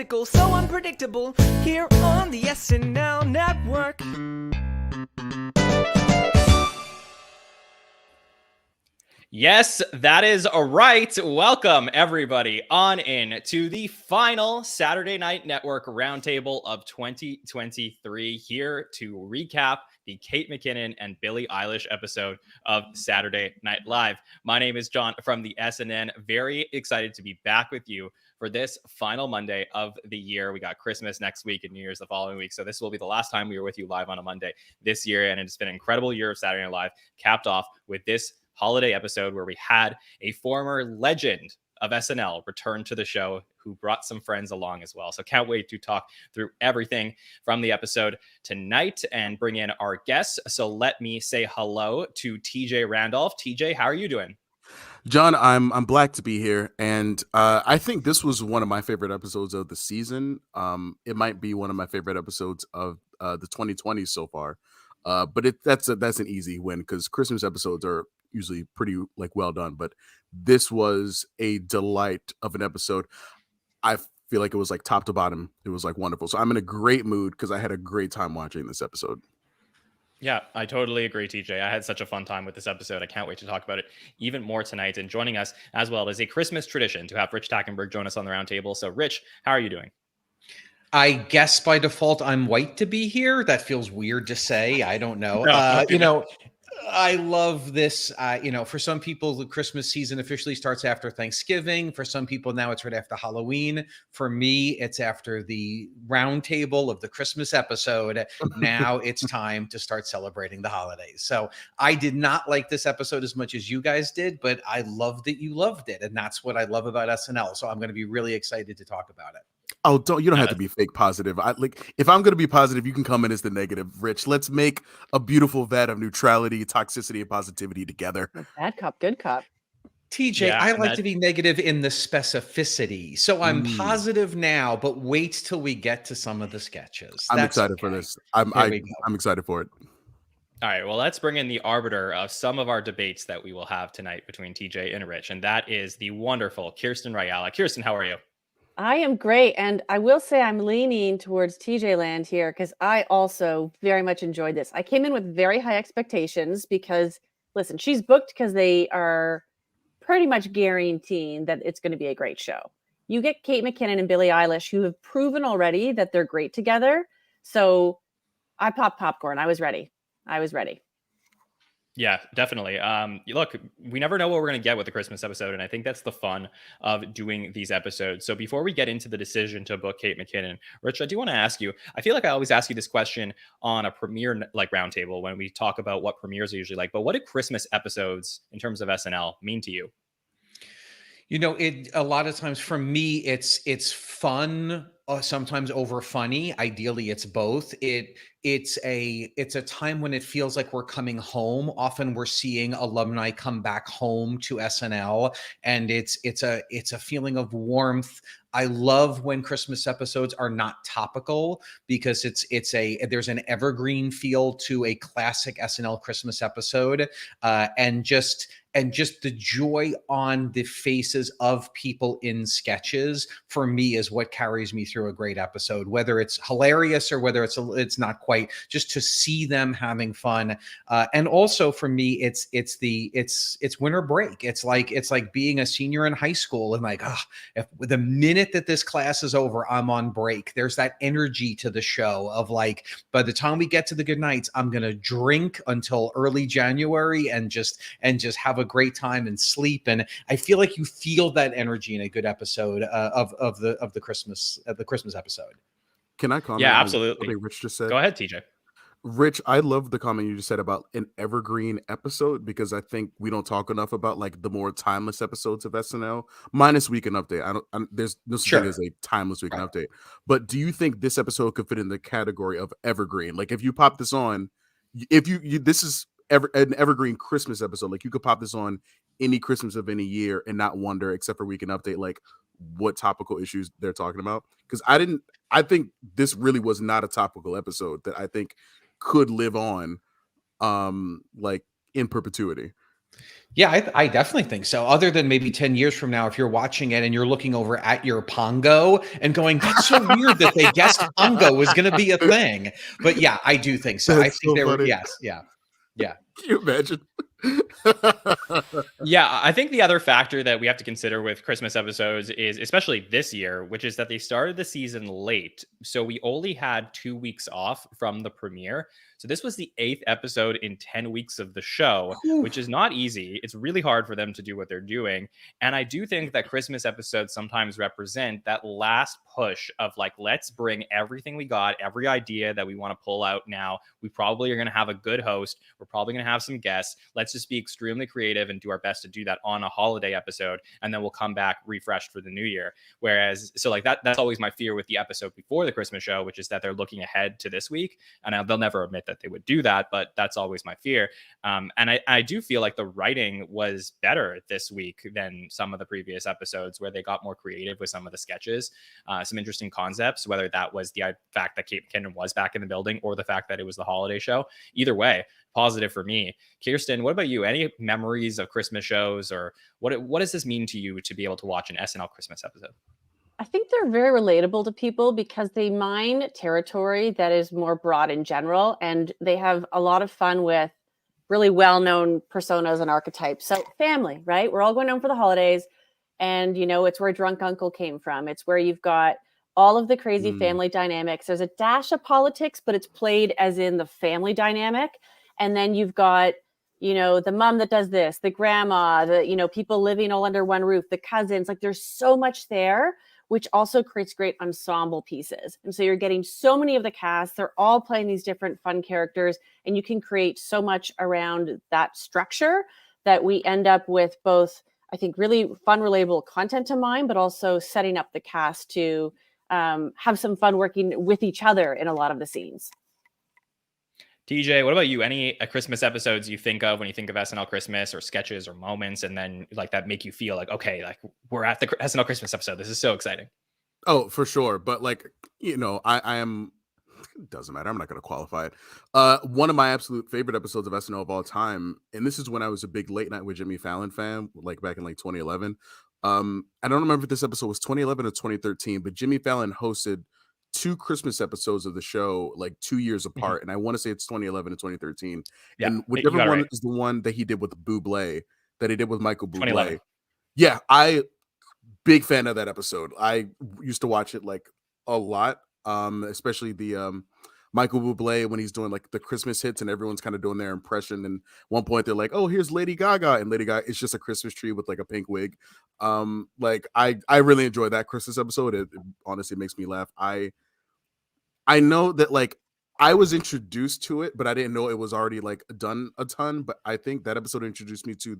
fantastical, so unpredictable, here on the SNL network. Yes, that is right. Welcome, everybody, on in to the final Saturday Night Network Roundtable of 2023, here to recap the Kate McKinnon and Billie Eilish episode of Saturday Night Live. My name is John from the SNN. Very excited to be back with you for this final Monday of the year. We got Christmas next week and New Year's the following week. So this will be the last time we are with you live on a Monday this year. And it's been an incredible year of Saturday Night Live, capped off with this holiday episode where we had a former legend of SNL return to the show who brought some friends along as well. So can't wait to talk through everything from the episode tonight and bring in our guests. So let me say hello to TJ Randolph. TJ, how are you doing? John, I'm glad to be here, and I think this was one of my favorite episodes of the season. It might be one of my favorite episodes of the 2020s so far, but that's an easy win because Christmas episodes are usually pretty well done. But this was a delight of an episode. I feel like it was top to bottom. It was wonderful. So I'm in a great mood because I had a great time watching this episode. Yeah, I totally agree, TJ. I had such a fun time with this episode. I can't wait to talk about it even more tonight. And joining us as well is a Christmas tradition to have Rich Tackenberg join us on the roundtable. So, Rich, how are you doing? I guess by default, I'm white to be here. That feels weird to say. I don't know. I love this. For some people, the Christmas season officially starts after Thanksgiving. For some people, now it's right after Halloween. For me, it's after the roundtable of the Christmas episode. Now it's time to start celebrating the holidays. So I did not like this episode as much as you guys did, but I loved that you loved it. And that's what I love about SNL. So I'm going to be really excited to talk about it. Oh, you don't have to be fake positive. If I'm going to be positive, you can come in as the negative. Rich, let's make a beautiful vat of neutrality, toxicity, and positivity together. Bad cop, good cop. TJ, Yeah, I like to be negative in the specificity. So I'm positive now, but wait till we get to some of the sketches. I'm excited for this. I'm excited for it. All right, well, let's bring in the arbiter of some of our debates that we will have tonight between TJ and Rich, and that is the wonderful Kirstin Rajala. Kirstin, how are you? I am great. And I will say I'm leaning towards TJ land here because I also very much enjoyed this. I came in with very high expectations because, listen, she's booked because they are pretty much guaranteeing that it's going to be a great show. You get Kate McKinnon and Billie Eilish, who have proven already that they're great together. So I popped popcorn. I was ready. Yeah, definitely. Look, we never know what we're going to get with the Christmas episode, and I think that's the fun of doing these episodes. So before we get into the decision to book Kate McKinnon, Rich, I do want to ask you, I feel like I always ask you this question on a premiere roundtable when we talk about what premieres are usually like, but what do Christmas episodes in terms of SNL mean to you? A lot of times for me, it's fun, sometimes over funny. Ideally, it's both. It's a time when it feels like we're coming home. Often we're seeing alumni come back home to SNL, and it's a feeling of warmth. I love when Christmas episodes are not topical because there's an evergreen feel to a classic SNL Christmas episode, and just the joy on the faces of people in sketches for me is what carries me through a great episode, whether it's hilarious or whether it's not quite, just to see them having fun. And also for me, it's winter break. It's like being a senior in high school and if the minute that this class is over, I'm on break. There's that energy to the show of by the time we get to the good nights, I'm going to drink until early January and just have a great time and sleep. And I feel like you feel that energy in a good episode of the Christmas episode. Can I comment? Yeah, absolutely. What Rich just said. Go ahead, TJ. Rich, I love the comment you just said about an evergreen episode because I think we don't talk enough about the more timeless episodes of SNL, minus Weekend Update. There's no such thing as a timeless Weekend Update. But do you think this episode could fit in the category of evergreen? If you pop this on, this is an evergreen Christmas episode. You could pop this on any Christmas of any year and not wonder, except for Weekend Update, what topical issues they're talking about. Because I think this really was not a topical episode that I think could live on in perpetuity. Yeah, I definitely think so. Other than maybe 10 years from now, if you're watching it and you're looking over at your Pongo and going, that's so weird that they guessed Pongo was going to be a thing. But yeah, I do think so. I That's think so there were, funny. yes, yeah, yeah. Can you imagine? Yeah, I think the other factor that we have to consider with Christmas episodes is, especially this year, which is that they started the season late. So we only had 2 weeks off from the premiere. So this was the 8th episode in 10 weeks of the show, which is not easy. It's really hard for them to do what they're doing. And I do think that Christmas episodes sometimes represent that last push of like, let's bring everything we got, every idea that we want to pull out now. We probably are going to have a good host. We're probably going to have some guests. Let's just be extremely creative and do our best to do that on a holiday episode. And then we'll come back refreshed for the new year. Whereas, so like that's always my fear with the episode before the Christmas show, which is that they're looking ahead to this week. And they'll never admit that they would do that, but that's always my fear. And I do feel like the writing was better this week than some of the previous episodes where they got more creative with some of the sketches, some interesting concepts, whether that was the fact that Kate McKinnon was back in the building or the fact that it was the holiday show. Either way, positive for me. Kirstin, what about you? Any memories of Christmas shows, or what does this mean to you to be able to watch an SNL Christmas episode? I think they're very relatable to people because they mine territory that is more broad in general, and they have a lot of fun with really well-known personas and archetypes. So family, right? We're all going home for the holidays, and it's where Drunk Uncle came from. It's where you've got all of the crazy family dynamics. There's a dash of politics, but it's played as in the family dynamic. And then you've got the mom that does this, the grandma, the people living all under one roof, the cousins. Like there's so much there, which also creates great ensemble pieces. And so you're getting so many of the cast. They're all playing these different fun characters, and you can create so much around that structure that we end up with both, I think, really fun, relatable content to mine, but also setting up the cast to have some fun working with each other in a lot of the scenes. TJ, what about you? Any Christmas episodes you think of when you think of SNL Christmas, or sketches or moments, and then like that make you feel like, okay, like we're at the SNL Christmas episode. This is so exciting. Oh, for sure. But like, I am, it doesn't matter. I'm not going to qualify it. One of my absolute favorite episodes of SNL of all time, and this is when I was a big Late Night with Jimmy Fallon fan, like back in like 2011. I don't remember if this episode was 2011 or 2013, but Jimmy Fallon hosted 2 Christmas episodes of the show like 2 years apart, and I want to say it's 2011 and 2013. Yeah, and you whichever got it one right. is the one that he did with Bublé, that he did with Michael Bublé. 2011. Yeah, I big fan of that episode. I used to watch it like a lot, especially the Michael Bublé when he's doing like the Christmas hits and everyone's kind of doing their impression. And one point they're like, "Oh, here's Lady Gaga," and Lady Gaga, it's just a Christmas tree with like a pink wig. Like I really enjoy that Christmas episode. It honestly makes me laugh. I know that like I was introduced to it, but I didn't know it was already like done a ton. But I think that episode introduced me to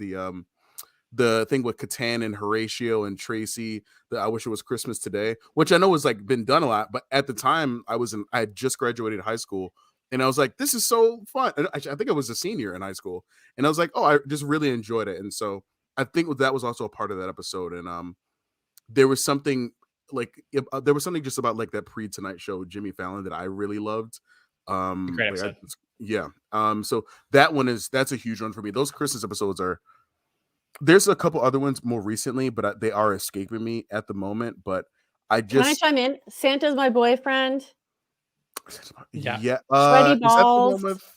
the thing with Catan and Horatio and Tracy, that I Wish It Was Christmas Today, which I know was like been done a lot, but at the time I had just graduated high school, and I was like, this is so fun. And I think I was a senior in high school, and I was like, oh, I just really enjoyed it. And so I think that was also a part of that episode. And there was something there was something just about like that pre-Tonight Show Jimmy Fallon that I really loved. Great episode. So that's a huge one for me. Those Christmas episodes there's a couple other ones more recently, but they are escaping me at the moment. But Can I chime in? Santa's My Boyfriend. Yeah. Sweaty Is that the Balls. one with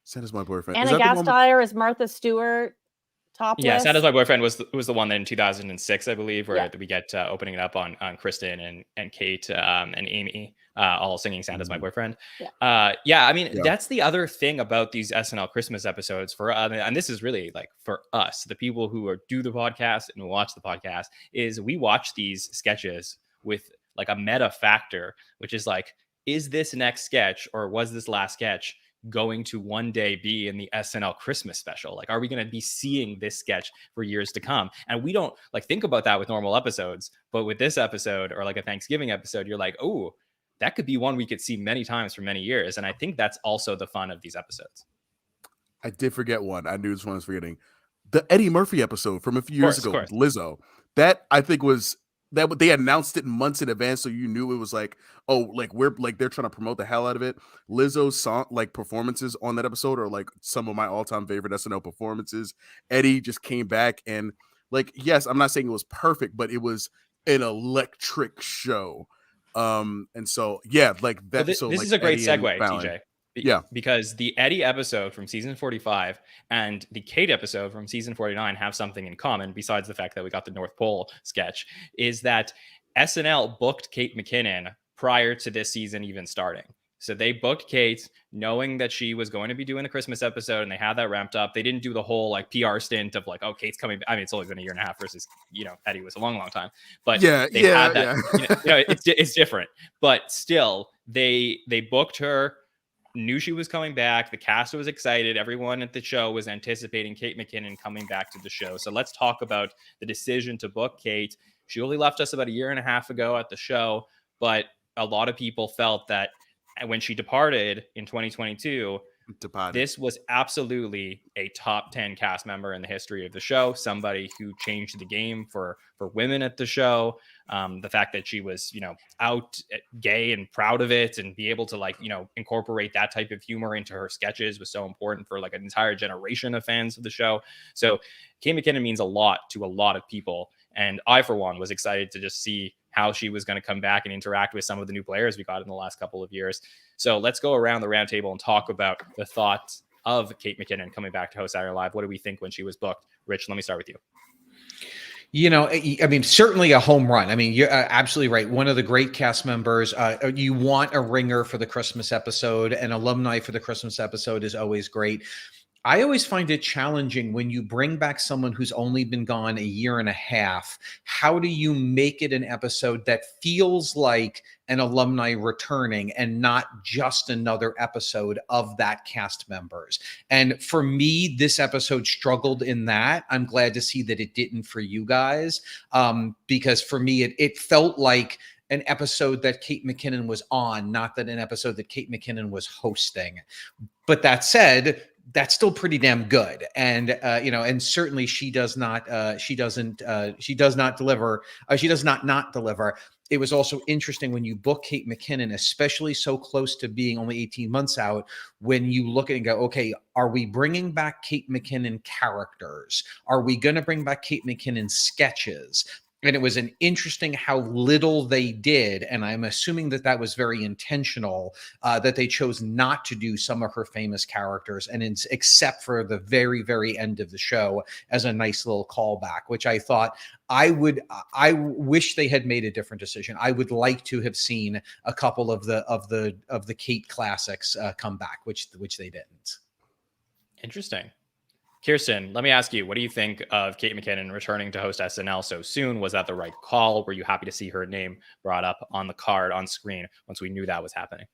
Santa's My Boyfriend? Anna Gasteyer as Martha Stewart. Topless. Yeah, Santa's My Boyfriend was the one that in 2006, I believe, where Yeah. we get opening it up on Kristen and Kate and Amy all singing Santa's My Boyfriend. Yeah. I mean, that's the other thing about these SNL Christmas episodes and this is really like for us, the people who do the podcast and watch the podcast, is we watch these sketches with like a meta factor, which is like, is this next sketch or was this last sketch going to one day be in the SNL Christmas special? Like, are we going to be seeing this sketch for years to come? And we don't like think about that with normal episodes, but with this episode or like a Thanksgiving episode, you're like, oh, that could be one we could see many times for many years. And I think that's also the fun of these episodes. I did forget one. I knew this one I was forgetting. The Eddie Murphy episode from a few years ago with Lizzo. That I think was that they announced it months in advance, so you knew it was like, oh, like we're like they're trying to promote the hell out of it. Lizzo's song like performances on that episode are like some of my all-time favorite SNL performances. Eddie just came back and like, yes, I'm not saying it was perfect, but it was an electric show. And so yeah, like So that. So this like is a great Eddie and segue, Fallon. TJ, Yeah, because the Eddie episode from season 45 and the Kate episode from season 49 have something in common, besides the fact that we got the North Pole sketch, is that SNL booked Kate McKinnon prior to this season even starting. So they booked Kate knowing that she was going to be doing the Christmas episode, and they had that ramped up. They didn't do the whole like PR stint of like, oh, Kate's coming. I mean, it's only been a year and a half versus, Eddie was a long, long time. But they had that. It's different. But still, they booked her, knew she was coming back. The cast was excited. Everyone at the show was anticipating Kate McKinnon coming back to the show. So let's talk about the decision to book Kate. She only left us about a year and a half ago at the show, but a lot of people felt that when she departed in 2022, this was absolutely a top 10 cast member in the history of the show. Somebody who changed the game for women at the show. The fact that she was, out gay and proud of it, and be able to incorporate that type of humor into her sketches was so important for like an entire generation of fans of the show. So Kate McKinnon means a lot to a lot of people. And I, for one, was excited to just see how she was going to come back and interact with some of the new players we got in the last couple of years. So let's go around the roundtable and talk about the thoughts of Kate McKinnon coming back to host Saturday Night Live. What do we think when she was booked? Rich, let me start with you. I mean, certainly a home run. I mean, you're absolutely right. One of the great cast members. You want a ringer for the Christmas episode, and alumni for the Christmas episode is always great. I always find it challenging when you bring back someone who's only been gone a year and a half. How do you make it an episode that feels like an alumni returning and not just another episode of that cast members? And for me, this episode struggled in that. I'm glad to see that it didn't for you guys, because for me, it felt like an episode that Kate McKinnon was on, not that an episode that Kate McKinnon was hosting. But that said, that's still pretty damn good. And, and certainly she does not deliver. She does not deliver. It was also interesting when you book Kate McKinnon, especially so close to being only 18 months out, when you look at it and go, okay, are we bringing back Kate McKinnon characters? Are we going to bring back Kate McKinnon sketches? And it was an interesting how little they did. And I'm assuming that was very intentional, that they chose not to do some of her famous characters, and except for the very, very end of the show as a nice little callback, which I thought I wish they had made a different decision. I would like to have seen a couple of the Kate classics come back, which they didn't. Interesting. Kirstin, let me ask you, what do you think of Kate McKinnon returning to host SNL so soon? Was that the right call? Were you happy to see her name brought up on the card on screen once we knew that was happening?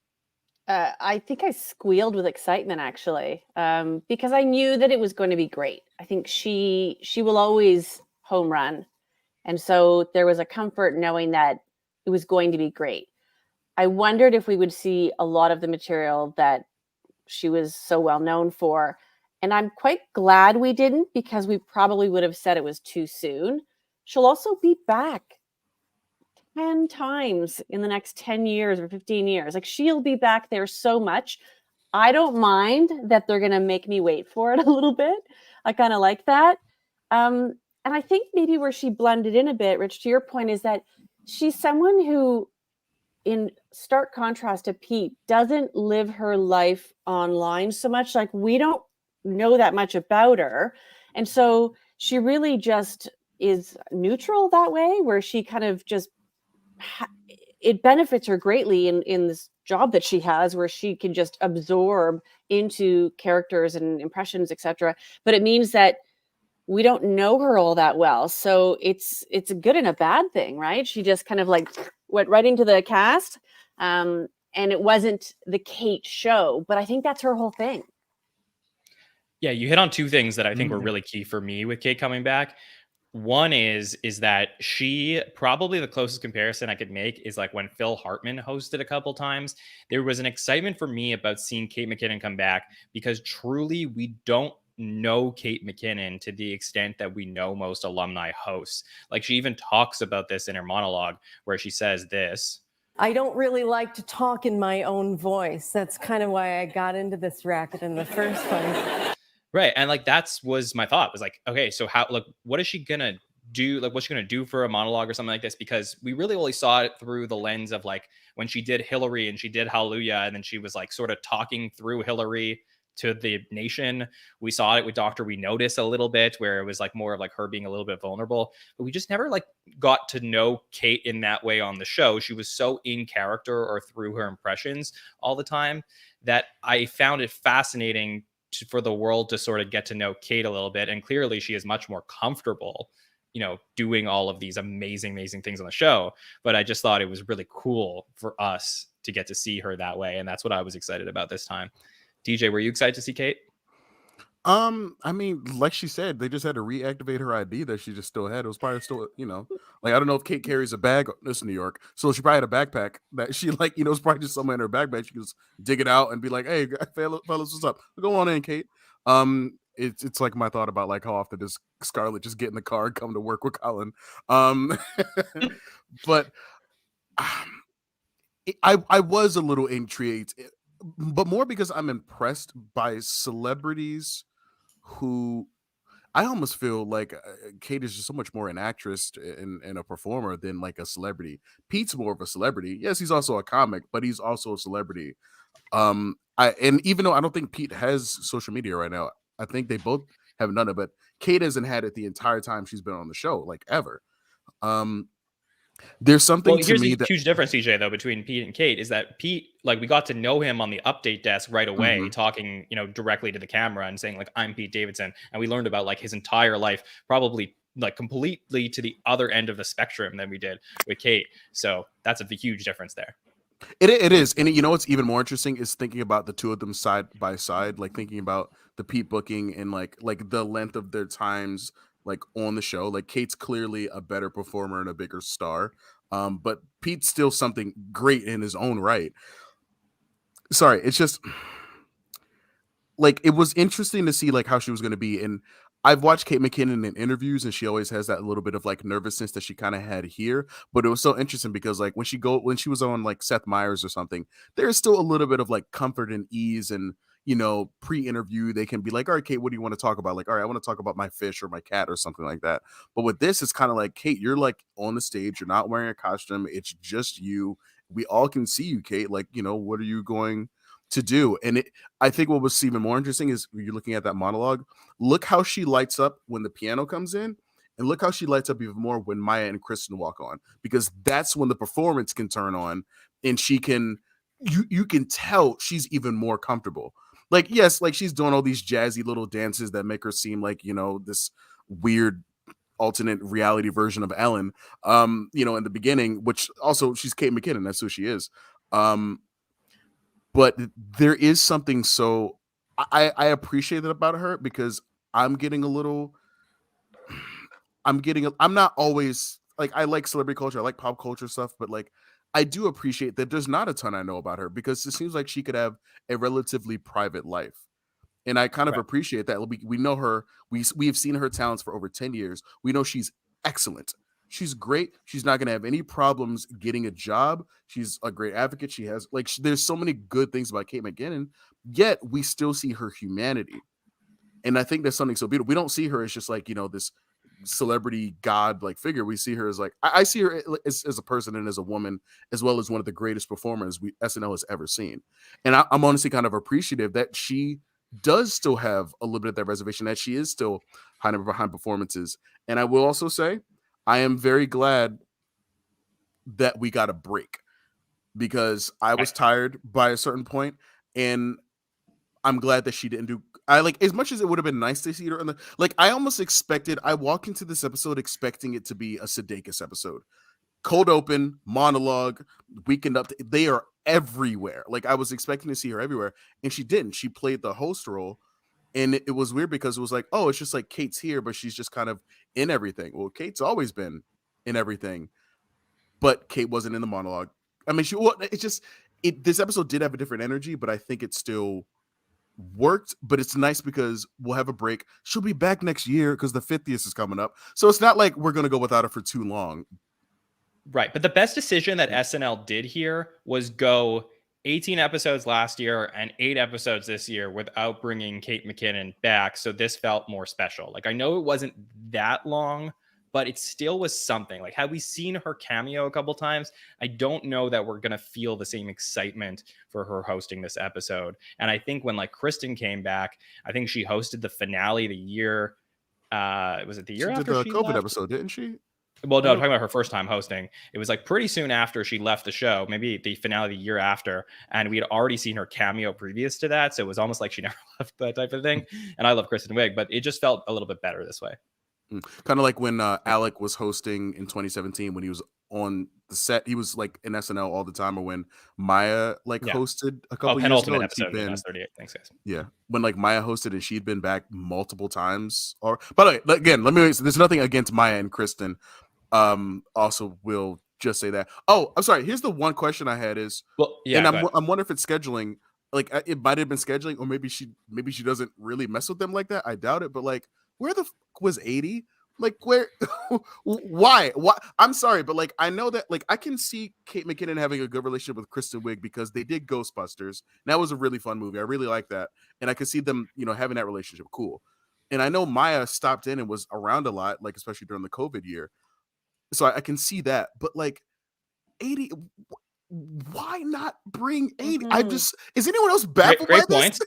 I think I squealed with excitement, actually, because I knew that it was going to be great. I think she will always home run. And so there was a comfort knowing that it was going to be great. I wondered if we would see a lot of the material that she was so well known for. And I'm quite glad we didn't, because we probably would have said it was too soon. She'll also be back 10 times in the next 10 years or 15 years. Like, she'll be back there so much. I don't mind that they're going to make me wait for it a little bit. I kind of like that. And I think maybe where she blended in a bit, Rich, to your point, is that she's someone who, in stark contrast to Pete, doesn't live her life online so much. Like, we don't know that much about her, and so she really just is neutral that way, where she kind of just it benefits her greatly in this job that she has, where she can just absorb into characters and impressions, etc. But it means that we don't know her all that well, so it's a good and a bad thing, right? She just kind of like went right into the cast, and it wasn't the Kate show, but I think that's her whole thing. Yeah, you hit on two things that I think were really key for me with Kate coming back. One is that she, probably the closest comparison I could make is like when Phil Hartman hosted a couple times. There was an excitement for me about seeing Kate McKinnon come back, because truly we don't know Kate McKinnon to the extent that we know most alumni hosts. Like, she even talks about this in her monologue where she says this. I don't really like to talk in my own voice. That's kind of why I got into this racket in the first place. Right. And like, was my thought, was like, okay, so how, like, what is she gonna do? Like, what's she gonna do for a monologue or something like this? Because we really only saw it through the lens of like when she did Hillary and she did Hallelujah, and then she was like sort of talking through Hillary to the nation. We saw it with Doctor We Notice a little bit, where it was like more of like her being a little bit vulnerable, but we just never like got to know Kate in that way on the show. She was so in character or through her impressions all the time that I found it fascinating for the world to sort of get to know Kate a little bit. And clearly she is much more comfortable, you know, doing all of these amazing things on the show. But I just thought it was really cool for us to get to see her that way. And that's what I was excited about this time. DJ, were you excited to see Kate? I mean, like she said, they just had to reactivate her ID that she just still had. It was probably still, you know, like I don't know if Kate carries a bag. This is New York, so she probably had a backpack that she like, you know, it's probably just somewhere in her backpack. She could just dig it out and be like, "Hey, fellas, what's up? Go on in, Kate." It's like my thought about like how often does Scarlett just get in the car and come to work with Colin. But I was a little intrigued, but more because I'm impressed by celebrities who I almost feel like Kate is just so much more an actress and a performer than like a celebrity. Pete's more of a celebrity. Yes, he's also a comic, but he's also a celebrity. And even though I don't think Pete has social media right now, I think they both have none of it. Kate hasn't had it the entire time she's been on the show, like ever. There's something to me that huge difference, TJ, though, between Pete and Kate is that Pete, like, we got to know him on the update desk right away, talking, you know, directly to the camera and saying like, "I'm Pete Davidson," and we learned about like his entire life, probably like completely to the other end of the spectrum than we did with Kate. So that's a huge difference there. It is. And you know what's even more interesting is thinking about the two of them side by side, like thinking about the Pete booking and like the length of their times like on the show. Like Kate's clearly a better performer and a bigger star. But Pete's still something great in his own right. Sorry, it's just like it was interesting to see like how she was going to be. And I've watched Kate McKinnon in interviews, and she always has that little bit of like nervousness that she kind of had here. But it was so interesting because like when she was on like Seth Meyers or something, there's still a little bit of like comfort and ease. And you know, pre-interview, they can be like, "All right, Kate, what do you want to talk about?" Like, "All right, I want to talk about my fish or my cat or something like that." But with this, it's kind of like, Kate, you're like on the stage, you're not wearing a costume, it's just you. We all can see you, Kate. Like, you know, what are you going to do? And I think what was even more interesting is when you're looking at that monologue, look how she lights up when the piano comes in, and look how she lights up even more when Maya and Kristen walk on, because that's when the performance can turn on, and she can, you can tell she's even more comfortable. Like, yes, like she's doing all these jazzy little dances that make her seem like, you know, this weird alternate reality version of Ellen, you know, in the beginning, which also she's Kate McKinnon. That's who she is. But there is something so I appreciate that about her, because I'm not always like, I like celebrity culture, I like pop culture stuff, but like I do appreciate that there's not a ton I know about her, because it seems like she could have a relatively private life. And I kind of appreciate that. We know her. We have seen her talents for over 10 years. We know she's excellent. She's great. She's not going to have any problems getting a job. She's a great advocate. She has like, there's so many good things about Kate McKinnon, yet we still see her humanity. And I think that's something so beautiful. We don't see her as just like, you know, this celebrity god like figure. We see her as like, I see her as a person and as a woman, as well as one of the greatest performers SNL has ever seen. And I'm honestly kind of appreciative that she does still have a little bit of that reservation, that she is still behind performances. And I will also say, I am very glad that we got a break, because I was tired by a certain point, and I'm glad that she didn't do. I like, as much as it would have been nice to see her in the, like, I almost expected, I walked into this episode expecting it to be a Sudeikis episode. Cold open, monologue, weekend up. They are everywhere. Like, I was expecting to see her everywhere, and she didn't. She played the host role, and it was weird because it was like, oh, it's just like Kate's here, but she's just kind of in everything. Well, Kate's always been in everything, but Kate wasn't in the monologue. I mean, this episode did have a different energy, but I think it still worked, but it's nice because we'll have a break. She'll be back next year because the 50th is coming up. So it's not like we're going to go without her for too long. Right. But the best decision that SNL did here was go 18 episodes last year and 8 episodes this year without bringing Kate McKinnon back. So this felt more special. Like, I know it wasn't that long, but it still was something. Like, had we seen her cameo a couple times, I don't know that we're going to feel the same excitement for her hosting this episode. And I think when like Kirstin came back, I think she hosted the finale the year. Was it the year after did the COVID left? episode, didn't she? Well, no, I'm talking about her first time hosting. It was like pretty soon after she left the show, maybe the finale the year after. And we had already seen her cameo previous to that. So it was almost like she never left, that type of thing. And I love Kristen Wiig, but it just felt a little bit better this way. Kind of like when Alec was hosting in 2017 when he was on the set. He was like in SNL all the time, or when Maya hosted a couple years ago. Penultimate episode in S38. Thanks, guys. Yeah, when like Maya hosted and she'd been back multiple times. Or, but again, there's nothing against Maya and Kristen. Also, will just say that. Oh, I'm sorry. Here's the one question I had is, and I'm wondering if it's scheduling. Like, it might have been scheduling, or maybe she doesn't really mess with them like that. I doubt it. But like, where the was 80? Like, where? Why? I'm sorry, but like, I know that like I can see Kate McKinnon having a good relationship with Kristen Wiig because they did Ghostbusters. And that was a really fun movie. I really like that, and I could see them, having that relationship. Cool. And I know Maya stopped in and was around a lot, like especially during the COVID year. So I can see that, but like 80, why not bring 80? Is anyone else baffled by this?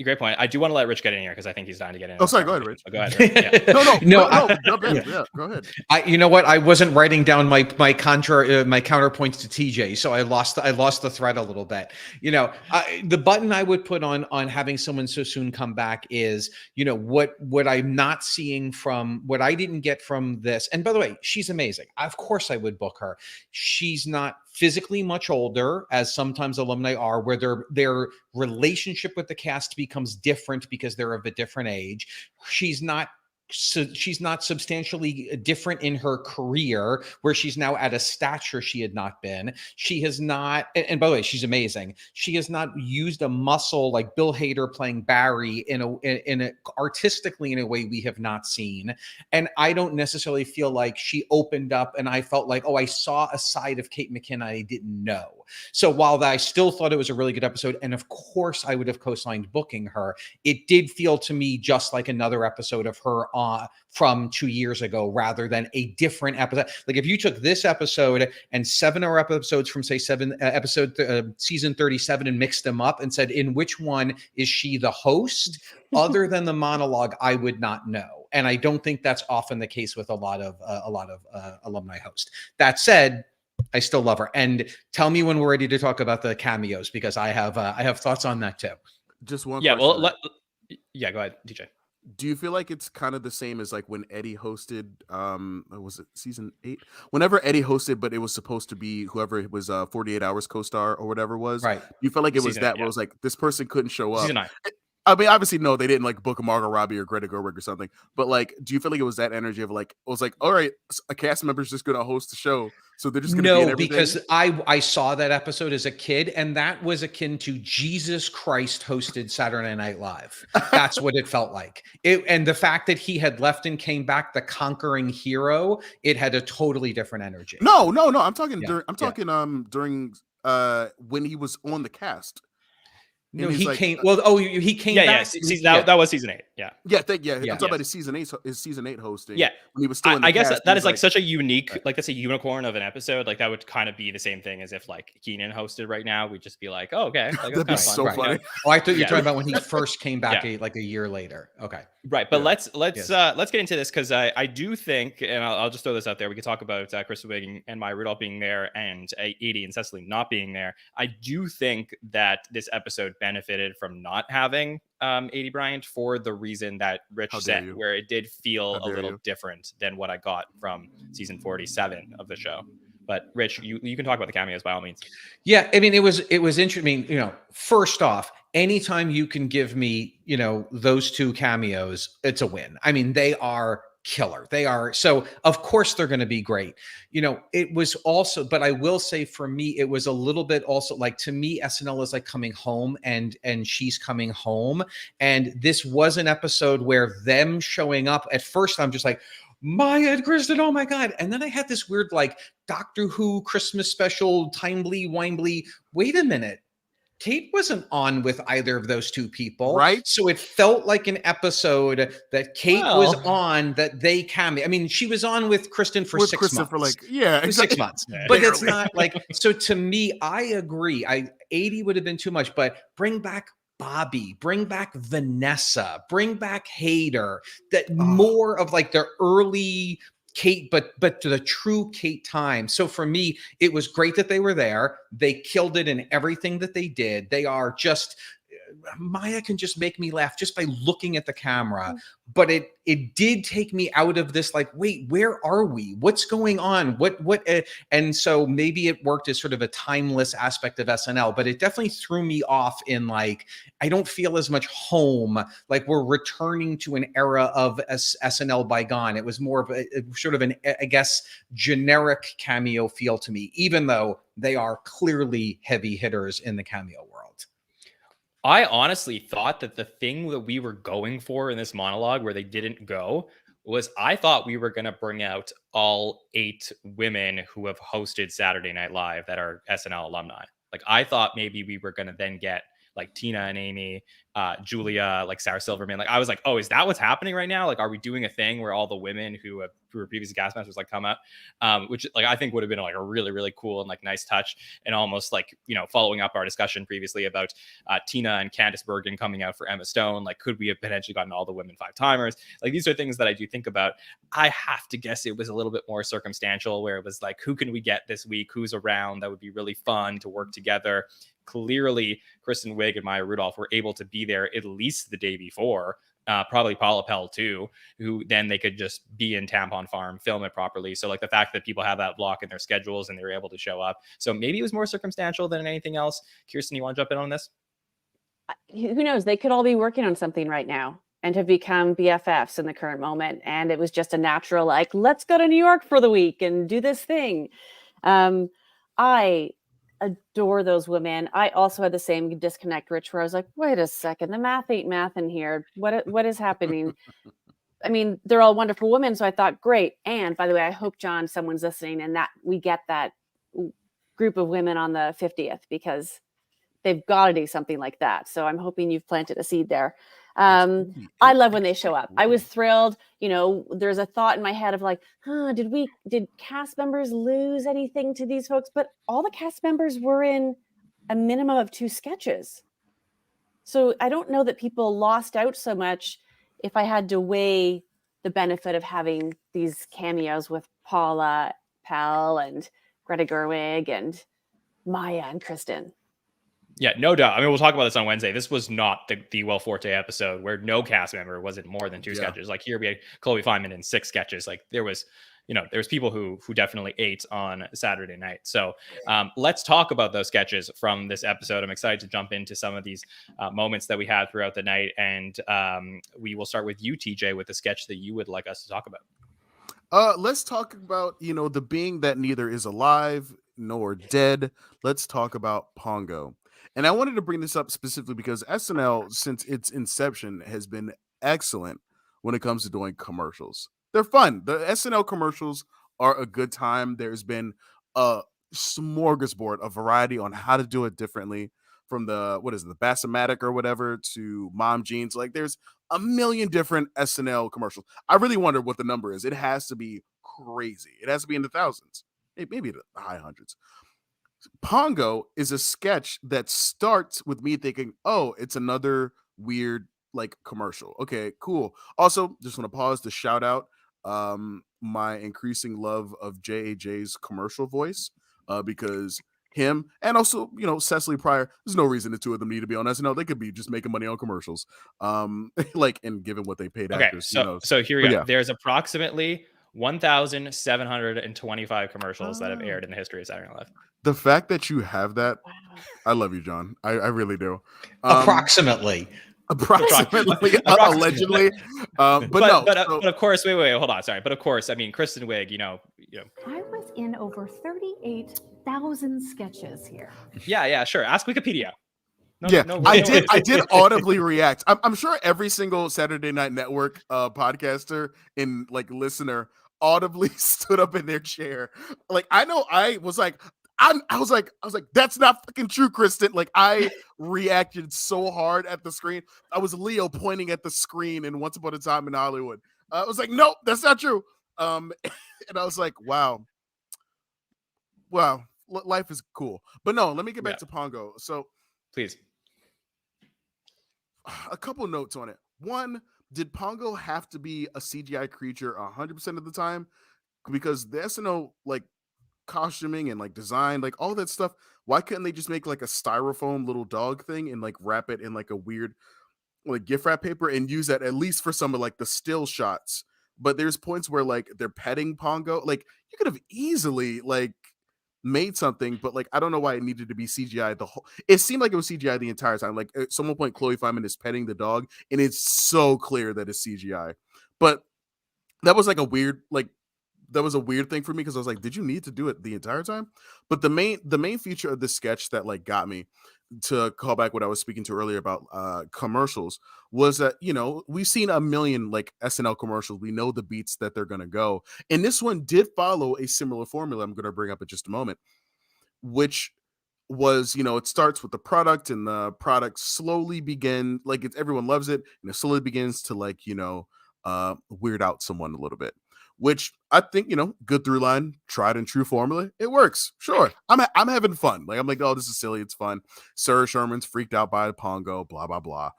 Great point. I do want to let Rich get in here because I think he's dying to get in. Oh, sorry. Go ahead, Rich. Go ahead. Rich. Yeah. No. Jump in. Yeah, go ahead. You know what? I wasn't writing down my counterpoints to TJ, so I lost the thread a little bit. The button I would put on having someone so soon come back is, what I'm not seeing from what I didn't get from this. And by the way, she's amazing. Of course, I would book her. She's not physically much older, as sometimes alumni are, where their relationship with the cast becomes different because they're of a different age. She's not substantially different in her career, where she's now at a stature she had not been. She has not, and by the way, she's amazing. She has not used a muscle like Bill Hader playing Barry in a artistically in a way we have not seen. And I don't necessarily feel like she opened up and I felt like, I saw a side of Kate McKinnon I didn't know. So while I still thought it was a really good episode, and of course I would have co-signed booking her, it did feel to me just like another episode of her from 2 years ago, rather than a different episode. Like, if you took this episode and 7 other episodes from say season 37 and mixed them up and said, in which one is she the host? Other than the monologue, I would not know. And I don't think that's often the case with a lot of alumni hosts. That said, I still love her. And tell me when we're ready to talk about the cameos, because I have thoughts on that too. Just one. Yeah. Question. Well, go ahead, DJ. Do you feel like it's kind of the same as like when Eddie hosted, was it season 8? Whenever Eddie hosted, but it was supposed to be whoever it was, 48 Hours co-star or whatever it was. Right. You felt like it was Season that 8, where it was like, this person couldn't show up. Season 9. I mean, obviously, no, they didn't like book a Margot Robbie or Greta Gerwig or something. But like, do you feel like it was that energy of like, it was like, all right, a cast member's just going to host the show, so they're just going to be in everything? Because I saw that episode as a kid, and that was akin to Jesus Christ hosted Saturday Night Live. That's what it felt like. And the fact that he had left and came back the conquering hero, it had a totally different energy. No. I'm talking during when he was on the cast. No, he came. Well, he came back. That was season 8. Yeah. I'm talking about his season 8 hosting. Yeah, when he was still in the I guess cast, that is like such a unique, like that's a unicorn of an episode. Like that would kind of be the same thing as if like Keenan hosted right now. We'd just be like, oh, okay, like, that'd be so funny. Right. Oh, I thought you were talking about when he first came back a year later. Okay. Right, but let's get into this, because I do think, and I'll just throw this out there. We could talk about Kristen Wiig and Maya Rudolph being there, and 80 and Cecily not being there. I do think that this episode benefited from not having 80 Bryant for the reason that Rich said, where it did feel a little different than what I got from season 47 of the show. But Rich, you can talk about the cameos by all means. Yeah, I mean, it was interesting. I mean, first off, anytime you can give me, those 2 cameos, it's a win. I mean, they are killer. They are. So of course they're going to be great. You know, it was also, but I will say for me, it was a little bit also like, to me, SNL is like coming home, and she's coming home. And this was an episode where them showing up at first, I'm just like, Maya and Kristen, oh my God. And then I had this weird like Doctor Who Christmas special, timely-wimely, wait a minute. Kate wasn't on with either of those two people. Right. So it felt like an episode that Kate was on, that they cameo. I mean, she was on with Kristen for 6 months. For like, yeah, For exactly. 6 months. But it's not like, so to me, I agree. 80 would have been too much, but bring back Bobby, bring back Vanessa, bring back Hader, that more of like the early Kate, but to the true Kate time. So for me, it was great that they were there. They killed it in everything that they did. They are just, Maya can just make me laugh just by looking at the camera. But it did take me out of this, like, wait, where are we? What's going on? And so maybe it worked as sort of a timeless aspect of SNL, but it definitely threw me off in like, I don't feel as much home, like we're returning to an era of SNL bygone. It was more of a sort of an, I guess, generic cameo feel to me, even though they are clearly heavy hitters in the cameo world. I honestly thought that the thing that we were going for in this monologue where they didn't go was, I thought we were going to bring out all 8 women who have hosted Saturday Night Live that are SNL alumni. Like, I thought maybe we were going to then get like Tina and Amy, Julia, like Sarah Silverman. Like, I was like, oh, is that what's happening right now? Like, are we doing a thing where all the women who were previous cast members like come up? Which like I think would have been like a really, really cool and like nice touch, and almost like, you know, following up our discussion previously about Tina and Candice Bergen coming out for Emma Stone. Like, could we have potentially gotten all the women 5-timers? Like, these are things that I do think about. I have to guess it was a little bit more circumstantial, where it was like, who can we get this week? Who's around? That would be really fun to work together. Clearly, Kristen Wiig and Maya Rudolph were able to be there at least the day before. Probably Paula Pell too, who then they could just be in Tampon Farm, film it properly. So like the fact that people have that block in their schedules and they were able to show up. So maybe it was more circumstantial than anything else. Kirstin, you want to jump in on this? Who knows? They could all be working on something right now and have become BFFs in the current moment. And it was just a natural, like, let's go to New York for the week and do this thing. I adore those women. I also had the same disconnect, Rich, where I was like, wait a second, the math ain't math in here. What is happening? I mean, they're all wonderful women. So I thought, great. And by the way, I hope, John, someone's listening and that we get that group of women on the 50th, because they've got to do something like that. So I'm hoping you've planted a seed there. I love when they show up. I was thrilled. You know, there's a thought in my head of like, did cast members lose anything to these folks? But all the cast members were in a minimum of 2 sketches. So I don't know that people lost out so much if I had to weigh the benefit of having these cameos with Paula Pell and Greta Gerwig and Maya and Kristen. Yeah, no doubt. I mean, we'll talk about this on Wednesday. This was not the Will Forte episode where no cast member was in more than 2 sketches. Like, here we had Chloe Fineman in 6 sketches. Like, there was people who definitely ate on Saturday night. So let's talk about those sketches from this episode. I'm excited to jump into some of these moments that we had throughout the night. And we will start with you, TJ, with the sketch that you would like us to talk about. Let's talk about, the being that neither is alive nor dead. Let's talk about Pongo. And I wanted to bring this up specifically because SNL, since its inception, has been excellent when it comes to doing commercials. They're fun. The SNL commercials are a good time. There's been a smorgasbord of variety on how to do it differently, from the Bassomatic or whatever to Mom Jeans. Like, there's a million different SNL commercials. I really wonder what the number is. It has to be crazy. It has to be in the thousands, maybe the high hundreds. Pongo is a sketch that starts with me thinking, oh, it's another weird like commercial. Okay, cool. Also, just want to pause to shout out my increasing love of J.A.J's commercial voice, because him and also, Cecily Pryor, there's no reason the two of them need to be on SNL. They could be just making money on commercials. Like, and given what they paid actors. So here we go. Yeah. There's approximately 1,725 commercials that have aired in the history of Saturday Night Live. The fact that you have that, I love you, John. I really do. Approximately. Approximately, allegedly. But no. But of course, wait, hold on, sorry. But of course, I mean, Kristen Wiig, I was in over 38,000 sketches here. Yeah, sure. Ask Wikipedia. I did audibly react. I'm sure every single Saturday Night Network podcaster and like listener audibly stood up in their chair. Like I know I was like, I was like, that's not fucking true, Kristen. Like I reacted so hard at the screen. I was Leo pointing at the screen in Once Upon a Time in Hollywood. I was like, nope, that's not true. And I was like, wow, life is cool. But no, let me get back to Pongo. So please, a couple notes on it. One, did Pongo have to be a CGI creature 100% of the time? Because the SNL like costuming and like design, like all that stuff, why couldn't they just make like a styrofoam little dog thing and like wrap it in like a weird like gift wrap paper and use that at least for some of like the still shots? But there's points where like they're petting Pongo, like you could have easily like made something, but like I don't know why it needed to be CGI the whole. It seemed like it was CGI the entire time. Like at some point Chloe Fineman is petting the dog and it's so clear that it's CGI. But that was like a weird thing for me because I was like, did you need to do it the entire time? But the main feature of this sketch that like got me to call back what I was speaking to earlier about commercials was that, we've seen a million like SNL commercials. We know the beats that they're going to go. And this one did follow a similar formula I'm going to bring up in just a moment, which was, it starts with the product and the product slowly begin like everyone loves it. And it slowly begins to like, weird out someone a little bit, which I think, good through line, tried and true formula. It works. Sure. I'm having fun. Like, I'm like, oh, this is silly. It's fun. Sarah Sherman's freaked out by Pongo, blah, blah, blah.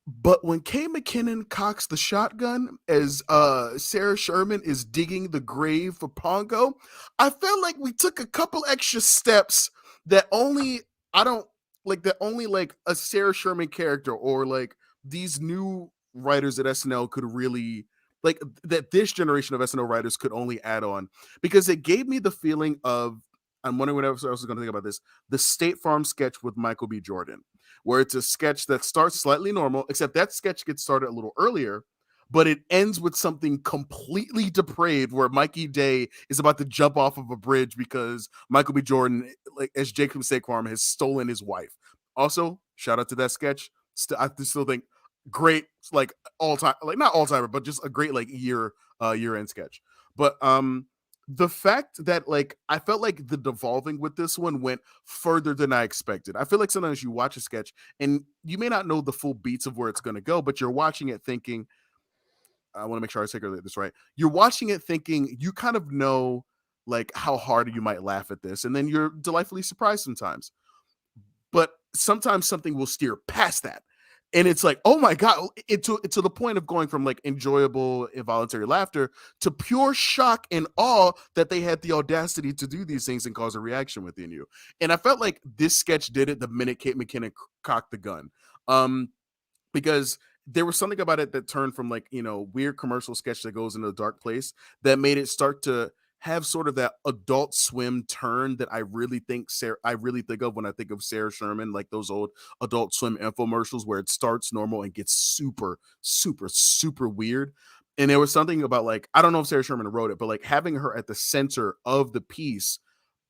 But when Kate McKinnon cocks the shotgun as Sarah Sherman is digging the grave for Pongo, I felt like we took a couple extra steps that only a Sarah Sherman character or like these new writers at SNL could really like that this generation of SNL writers could only add on, because it gave me the feeling of, I'm wondering what else I was going to think about this, the State Farm sketch with Michael B. Jordan, where it's a sketch that starts slightly normal, except that sketch gets started a little earlier, but it ends with something completely depraved where Mikey Day is about to jump off of a bridge because Michael B. Jordan, like as Jake from State Farm, has stolen his wife. Also, shout out to that sketch. I still think great, like all time, like not all timer, but just a great like year end sketch. But the fact that like I felt like the devolving with this one went further than I expected. I feel like sometimes you watch a sketch and you may not know the full beats of where it's going to go, but you're watching it thinking, I want to make sure I say this right. You're watching it thinking you kind of know like how hard you might laugh at this, and then you're delightfully surprised sometimes. But sometimes something will steer past that. And it's like, oh my God, to the point of going from like enjoyable, involuntary laughter to pure shock and awe that they had the audacity to do these things and cause a reaction within you. And I felt like this sketch did it the minute Kate McKinnon cocked the gun. Because there was something about it that turned from like, weird commercial sketch that goes into a dark place that made it start to have sort of that Adult Swim turn that I really think of when I think of Sarah Sherman, like those old Adult Swim infomercials where it starts normal and gets super, super, super weird. And there was something about like, I don't know if Sarah Sherman wrote it, but like having her at the center of the piece,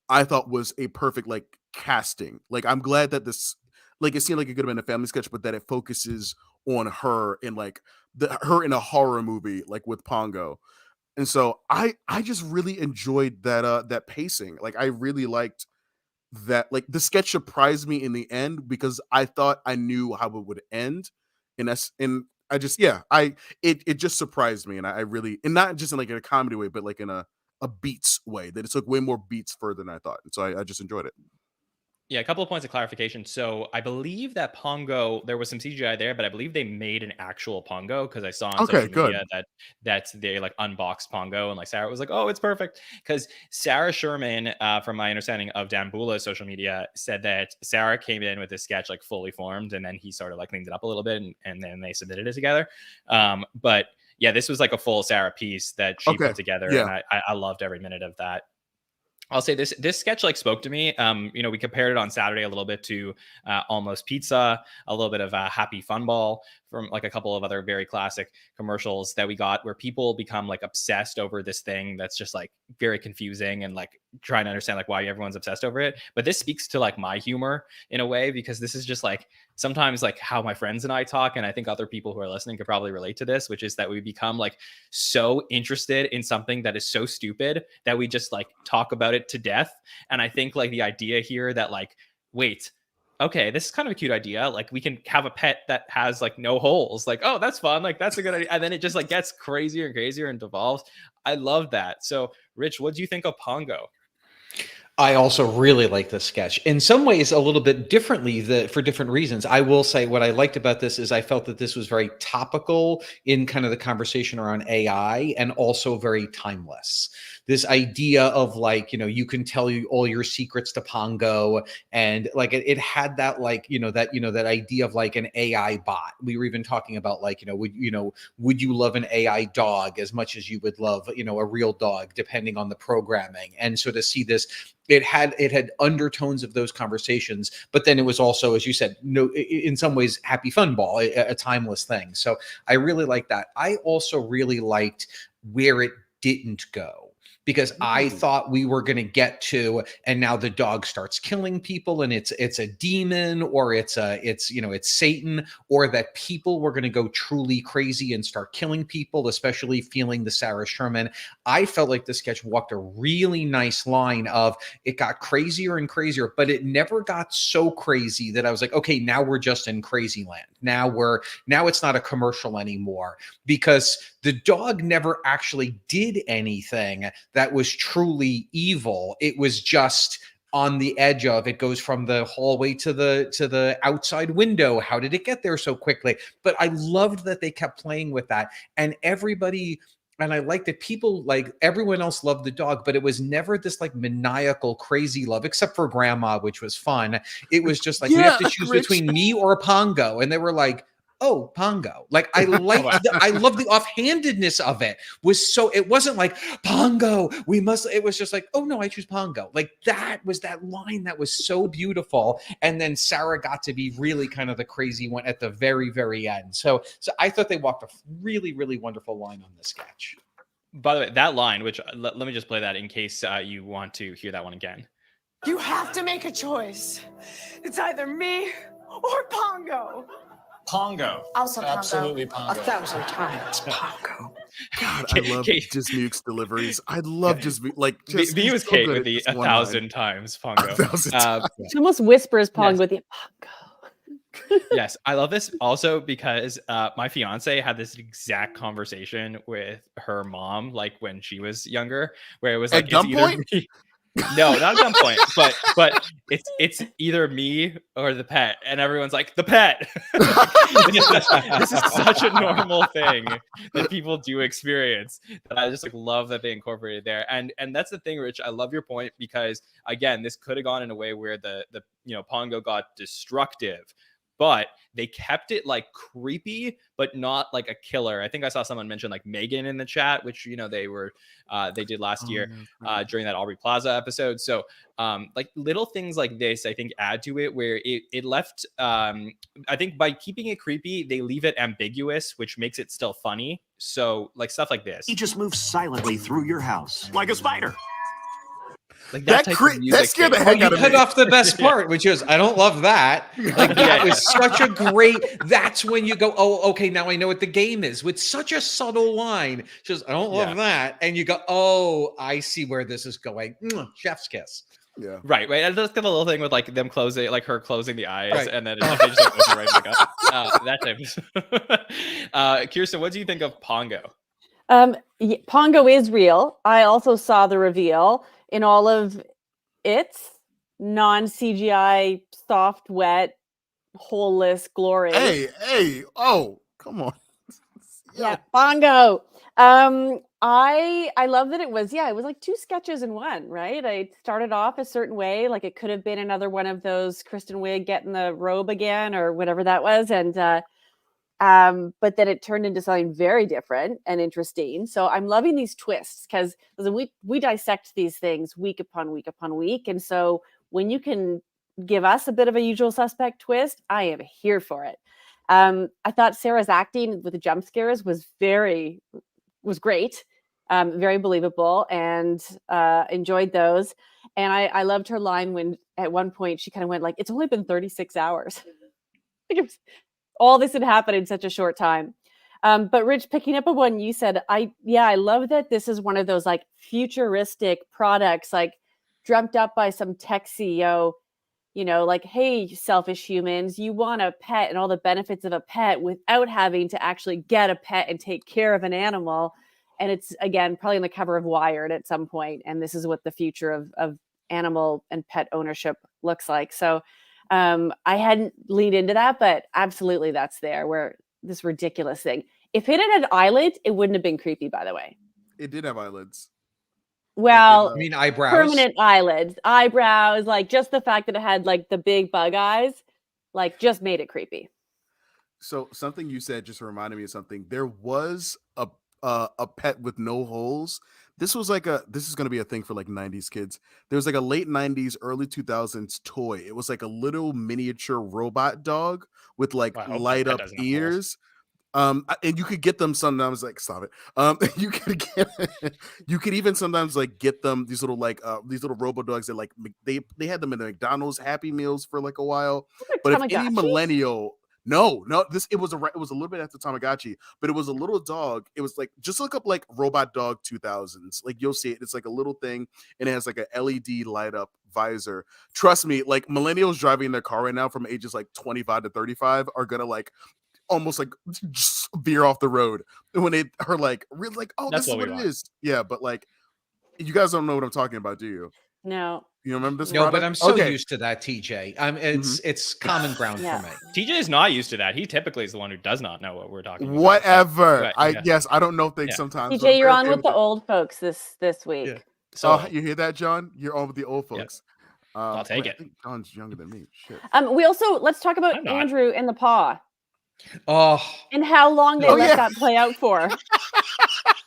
I thought was a perfect like casting. Like, I'm glad that this, like, it seemed like it could have been a family sketch, but that it focuses on her in like her in a horror movie, like with Pongo. And so I just really enjoyed that pacing. Like I really liked that. Like the sketch surprised me in the end because I thought I knew how it would end. And I just it just surprised me, and I really, and not just in like in a comedy way, but like in a beats way, that it took way more beats further than I thought. And so I just enjoyed it. Yeah, a couple of points of clarification. So I believe that Pongo, there was some CGI there, but I believe they made an actual Pongo because I saw on social media that they like unboxed Pongo, and like Sarah was like, "Oh, it's perfect." Because Sarah Sherman, from my understanding of Dan Bula's social media, said that Sarah came in with this sketch like fully formed, and then he sort of like cleaned it up a little bit, and then they submitted it together. But yeah, this was like a full Sarah piece that she put together, and I loved every minute of that. I'll say this sketch like spoke to me. We compared it on Saturday a little bit to Almost Pizza, a little bit of Happy Fun Ball from like a couple of other very classic commercials that we got, where people become like obsessed over this thing that's just like very confusing and like trying to understand like why everyone's obsessed over it. But this speaks to like my humor in a way, because this is just like sometimes like how my friends and I talk, and I think other people who are listening could probably relate to this, which is that we become like so interested in something that is so stupid that we just like talk about it to death. And I think like the idea here that like, wait, okay, this is kind of a cute idea. Like we can have a pet that has like no holes. Like, oh, that's fun. Like that's a good idea. And then it just like gets crazier and crazier and devolves. I love that. So Rich, what do you think of Pongo? I also really like this sketch. In some ways, a little bit differently for different reasons. I will say what I liked about this is I felt that this was very topical in kind of the conversation around AI, and also very timeless. This idea of like, you can tell you all your secrets to Pongo, and like it had that like, that idea of like an AI bot. We were even talking about like, would you love an AI dog as much as you would love, a real dog, depending on the programming. And so to see this, it had undertones of those conversations, but then it was also, as you said, in some ways, Happy Fun Ball, a timeless thing. So I really like that. I also really liked where it didn't go, because I thought we were going to get to, and now the dog starts killing people, and it's a demon, or it's Satan, or that people were going to go truly crazy and start killing people, especially feeling the Sarah Sherman. I felt like the sketch walked a really nice line of it got crazier and crazier, but it never got so crazy that I was like, okay, now we're just in crazy land. Now it's not a commercial anymore, because the dog never actually did anything that was truly evil. It was just on the edge of, it goes from the hallway to the outside window. How did it get there so quickly? But I loved that they kept playing with that, and I like that people, like everyone else, loved the dog, but it was never this like maniacal, crazy love, except for Grandma, which was fun. It was just like, we have to choose between me or Pongo. And they were like, oh, Pongo. Like I I love the offhandedness of it. It wasn't like Pongo, it was just like, oh no, I choose Pongo. Like that line that was so beautiful. And then Sarah got to be really kind of the crazy one at the very, very end. So I thought they walked a really, really wonderful line on this sketch. By the way, that line, which let me just play that in case you want to hear that one again. You have to make a choice. It's either me or Pongo. Pongo. Also Pongo. Absolutely Pongo. 1,000 times Pongo. God, I love Dismuke's deliveries. I love me was Kate with the 1,000 times Pongo. 1,000 times. She almost whispers Pongo Yes. with the Pongo. Yes, I love this also because my fiance had this exact conversation with her mom, like when she was younger, where it was like, At gunpoint? No, not at gunpoint, but it's either me or the pet, and everyone's like, the pet. This is such a normal thing that people do experience, that I just like love that they incorporated there. And that's the thing, Rich. I love your point, because again, this could have gone in a way where the Pongo got destructive, but they kept it like creepy, but not like a killer. I think I saw someone mention like Megan in the chat, which they did last year during that Aubrey Plaza episode. So like little things like this, I think add to it, where it left. I think by keeping it creepy, they leave it ambiguous, which makes it still funny. So like stuff like this. He just moves silently through your house like a spider. Like that scared the heck out of me. You cut off the best part, which is, I don't love that. Like that was such a great. That's when you go, oh, okay, now I know what the game is. With such a subtle line, just I don't love that, and you go, oh, I see where this is going. Chef's kiss. Yeah. Right. And just got a little thing with like them closing, like her closing the eyes, and then they just like open right back up. That type. Kirstin, what do you think of Pongo? Pongo is real. I also saw the reveal in all of its non-CGI, soft, wet, holeless glory. Hey, oh, come on. Yeah, Pongo. I love that it was like two sketches in one, right? I started off a certain way, like it could have been another one of those Kristen Wiig getting the robe again or whatever that was, and But then it turned into something very different and interesting. So I'm loving these twists because we dissect these things week upon week upon week. And so when you can give us a bit of a usual suspect twist, I am here for it. I thought Sarah's acting with the jump scares was great, very believable, and enjoyed those. And I loved her line when at one point she kind of went like, "It's only been 36 hours." Like it was, all this had happened in such a short time. But Rich, picking up on what you said, I love that this is one of those like futuristic products, like dreamt up by some tech CEO, like, hey, selfish humans, you want a pet and all the benefits of a pet without having to actually get a pet and take care of an animal. And it's, again, probably on the cover of Wired at some point. And this is what the future of animal and pet ownership looks like. So I hadn't leaned into that, but absolutely that's there, where this ridiculous thing. If it had eyelids, it wouldn't have been creepy, by the way. It did have eyelids. Well, I mean, eyebrows. Permanent eyebrows, like just the fact that it had like the big bug eyes, like just made it creepy. So something you said just reminded me of something. There was a pet with no holes. This is going to be a thing for like 90s kids. There was like a late 90s, early 2000s toy. It was like a little miniature robot dog with like light up ears. And you could get them sometimes, like, stop it. You could even sometimes like get them these little robo dogs that like they had them in the McDonald's Happy Meals for like a while. But if any millennial, no, it was a little bit after Tamagotchi, but it was a little dog. It was like, just look up like Robot Dog 2000s, like you'll see it. It's like a little thing, and it has like a LED light up visor. Trust me, like millennials driving their car right now from ages like 25 to 35 are gonna like almost like just veer off the road when they are like really like, oh, this is what it is. Yeah, but like, you guys don't know what I'm talking about, do you? No. You remember this? No, product? but I'm so used to that, TJ. It's common ground for me. TJ is not used to that. He typically is the one who does not know what we're talking about. Whatever. I don't know things sometimes. TJ, you're on with the old folks this week. Yeah. So you hear that, John? You're on with the old folks. I'll take it. I think John's younger than me. Shit. Let's talk about Andrew and the paw. Oh, and how long they let that play out for.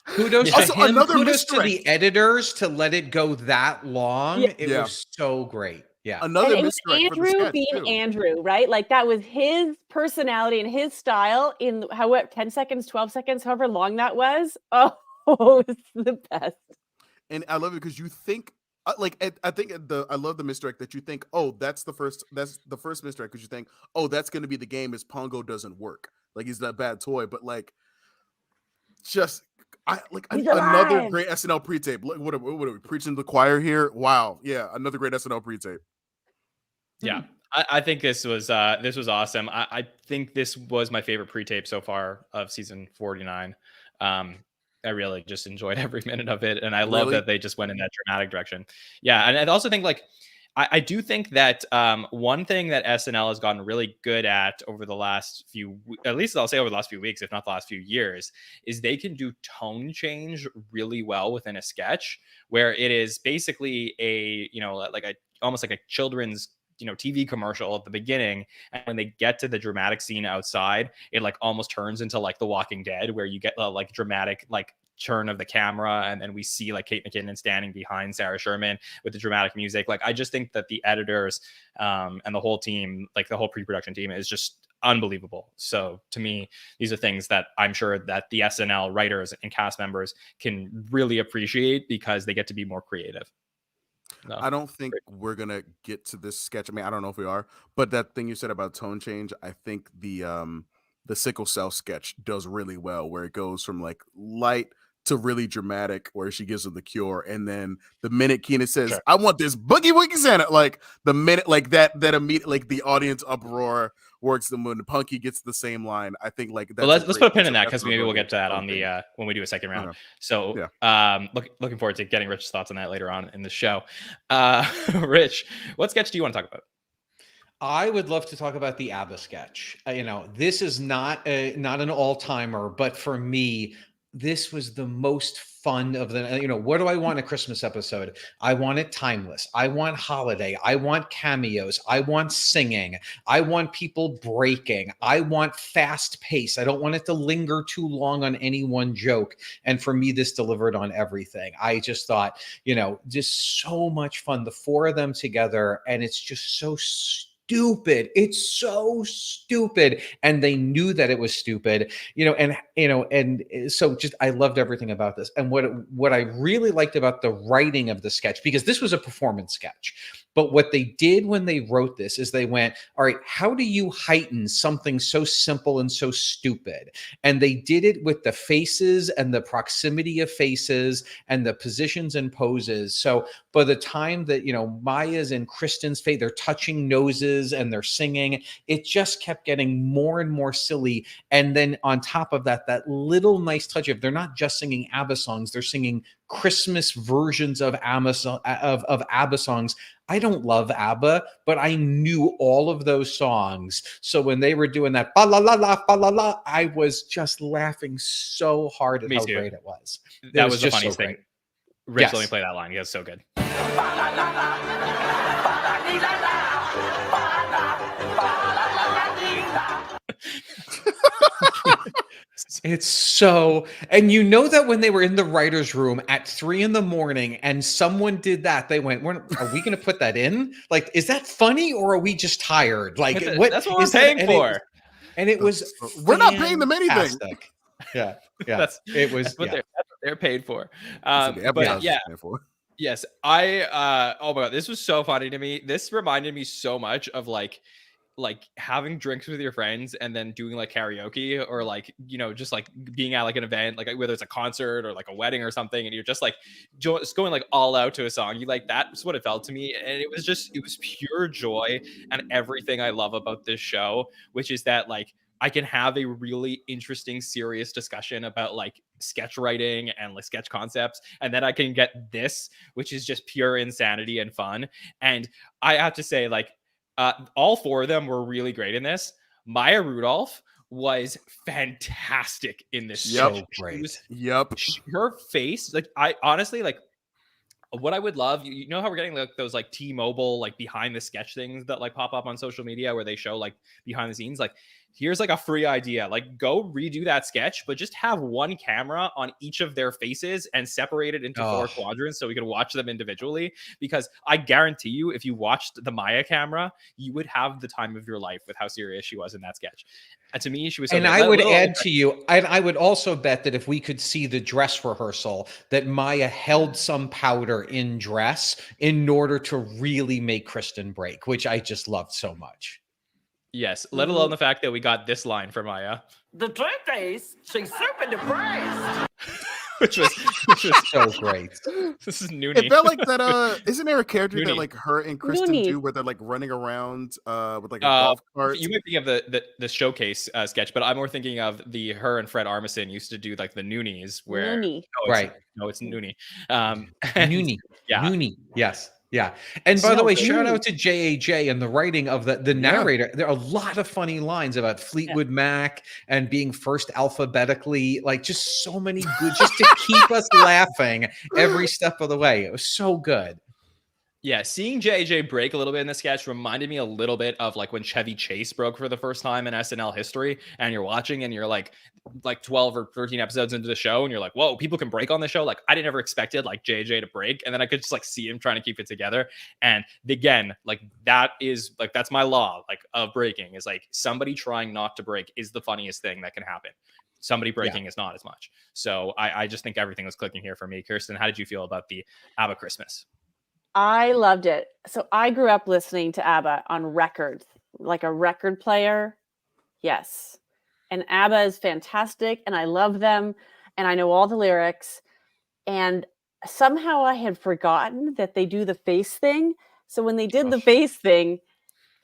Kudos to him. Kudos to the editors to let it go that long. Yeah. It was so great. Yeah. Another and it was Andrew being Andrew, right? Like that was his personality and his style in 10 seconds, 12 seconds, however long that was. Oh, it's the best. And I love it because you think I love the misdirect that you think, oh, that's the first misdirect, because you think, oh, that's going to be the game is Pongo doesn't work. Like he's that bad toy, but like just another great SNL pre-tape. Look, what are we preaching to the choir here? Wow. Yeah. Another great SNL pre-tape. Yeah. I think this was awesome. I think this was my favorite pre-tape so far of season 49. I really just enjoyed every minute of it. And I love that they just went in that dramatic direction. Yeah. And I also think I do think that one thing that SNL has gotten really good at over the last at least I'll say over the last few weeks, if not the last few years, is they can do tone change really well within a sketch, where it is basically almost like a children's TV commercial at the beginning, and when they get to the dramatic scene outside, it like almost turns into like The Walking Dead, where you get like dramatic like turn of the camera, and then we see like Kate McKinnon standing behind Sarah Sherman with the dramatic music. Like I just think that the editors and the whole team, like the whole pre-production team, is just unbelievable. So to me, these are things that I'm sure that the SNL writers and cast members can really appreciate because they get to be more creative. No. I don't think we're gonna get to this sketch. I mean, I don't know if we are, but that thing you said about tone change, I think the sickle cell sketch does really well, where it goes from like light to really dramatic, where she gives him the cure, and then the minute Keenan says, "I want this boogie woogie Santa," like the minute like that immediate like the audience uproar works. When the Punky gets the same line, I think like that. Well, let's put a pin in that, because maybe we'll get to that on the when we do a second round. So looking forward to getting Rich's thoughts on that later on in the show. Rich, what sketch do you want to talk about? I would love to talk about the Abba sketch. This is not an all-timer, but for me, this was the most fun of the, what do I want a Christmas episode? I want it timeless. I want holiday. I want cameos. I want singing. I want people breaking. I want fast pace. I don't want it to linger too long on any one joke. And for me, this delivered on everything. I just thought, just so much fun. The four of them together, and it's just so stupid. It's so stupid. And they knew that it was stupid, and so just, I loved everything about this. And what I really liked about the writing of the sketch, because this was a performance sketch, but what they did when they wrote this is they went, all right, how do you heighten something so simple and so stupid? And they did it with the faces and the proximity of faces and the positions and poses. So by the time that, Maya's in Kristin's face, they're touching noses and they're singing, it just kept getting more and more silly. And then on top of that, that little nice touch of, they're not just singing ABBA songs, they're singing Christmas versions of ABBA songs. I don't love ABBA, but I knew all of those songs. So when they were doing that, ba la la la, ba la la, I was just laughing so hard at how great it was. That was the funniest thing. Rich, let me play that line. It's so good. It's so, and that when they were in the writer's room at 3 a.m. and someone did that, they went, are we going to put that in? Like, is that funny or are we just tired? Like, what? That's what we're paying for. It was, we're not paying them anything. Yeah. That's what they're paid for. But yeah. Yes, oh my God, this was so funny to me. This reminded me so much of like having drinks with your friends and then doing like karaoke, or like, just like being at like an event, like whether it's a concert or like a wedding or something, and you're just like just going like all out to a song. That's what it felt to me. And it was pure joy and everything I love about this show, which is that like I can have a really interesting, serious discussion about like sketch writing and like sketch concepts. And then I can get this, which is just pure insanity and fun. And I have to say, like, all four of them were really great in this. Maya Rudolph was fantastic in this. So great. Her face, like, I honestly, like, what I would love, how we're getting like those like T-Mobile like behind the sketch things that like pop up on social media where they show like behind the scenes, like here's like a free idea, like go redo that sketch, but just have one camera on each of their faces and separate it into 4 quadrants so we can watch them individually. Because I guarantee you, if you watched the Maya camera, you would have the time of your life with how serious she was in that sketch. And to me, she was so and good. I would add to you, I would also bet that if we could see the dress rehearsal, that Maya held some powder in dress in order to really make Kristin break, which I just loved so much. Yes, let alone the fact that we got this line from Maya. The truth is, she's super depressed. which was so great. This is Noonie. It felt like that. Isn't there a character that like her and Kristin do where they're like running around with like a golf cart? You might think of the showcase sketch, but I'm more thinking of her and Fred Armisen used to do like the Noonies, where it's Noonie. Noonie. Yeah. Noonie. Yes. Yeah. And by the way, shout out to JAJ and the writing of the narrator. There are a lot of funny lines about Fleetwood Mac and being first alphabetically, like just so many good, just to keep us laughing every step of the way. It was so good. Yeah, seeing JJ break a little bit in the sketch reminded me a little bit of like when Chevy Chase broke for the first time in SNL history, and you're watching and you're like 12 or 13 episodes into the show and you're like, whoa, people can break on the show. Like I never expected like JJ to break, and then I could just like see him trying to keep it together. And again, like that is like, that's my law like of breaking, is like somebody trying not to break is the funniest thing that can happen. Somebody breaking is not as much. So I just think everything was clicking here for me. Kirstin, how did you feel about the Abba Christmas? I loved it. So I grew up listening to ABBA on records, like a record player. Yes. And ABBA is fantastic, and I love them, and I know all the lyrics. And somehow I had forgotten that they do the face thing. So when they did the face thing,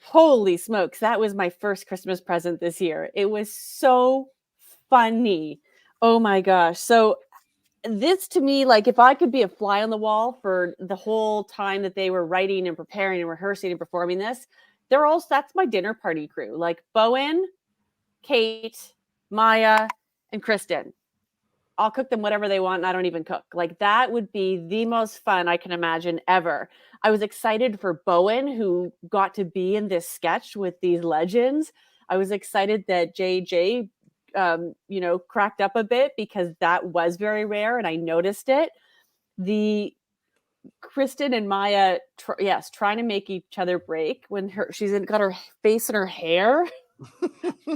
holy smokes, that was my first Christmas present this year. It was so funny. Oh my gosh. So this to me, like if I could be a fly on the wall for the whole time that they were writing and preparing and rehearsing and performing this, that's my dinner party crew. Like Bowen, Kate, Maya, and Kristin. I'll cook them whatever they want and I don't even cook. Like that would be the most fun I can imagine ever. I was excited for Bowen, who got to be in this sketch with these legends. I was excited that JJ, cracked up a bit because that was very rare and I noticed it. The Kirstin and Maya, trying to make each other break when she's got her face in her hair.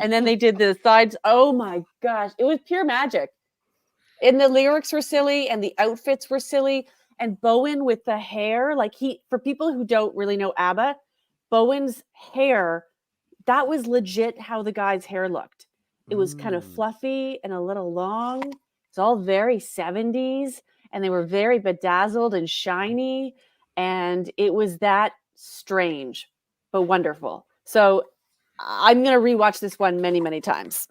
And then they did the sides. Oh my gosh, it was pure magic. And the lyrics were silly and the outfits were silly. And Bowen with the hair, for people who don't really know ABBA, Bowen's hair, that was legit how the guy's hair looked. It was kind of fluffy and a little long. It's all very 70s and they were very bedazzled and shiny. And it was that strange, but wonderful. So I'm going to rewatch this one many, many times.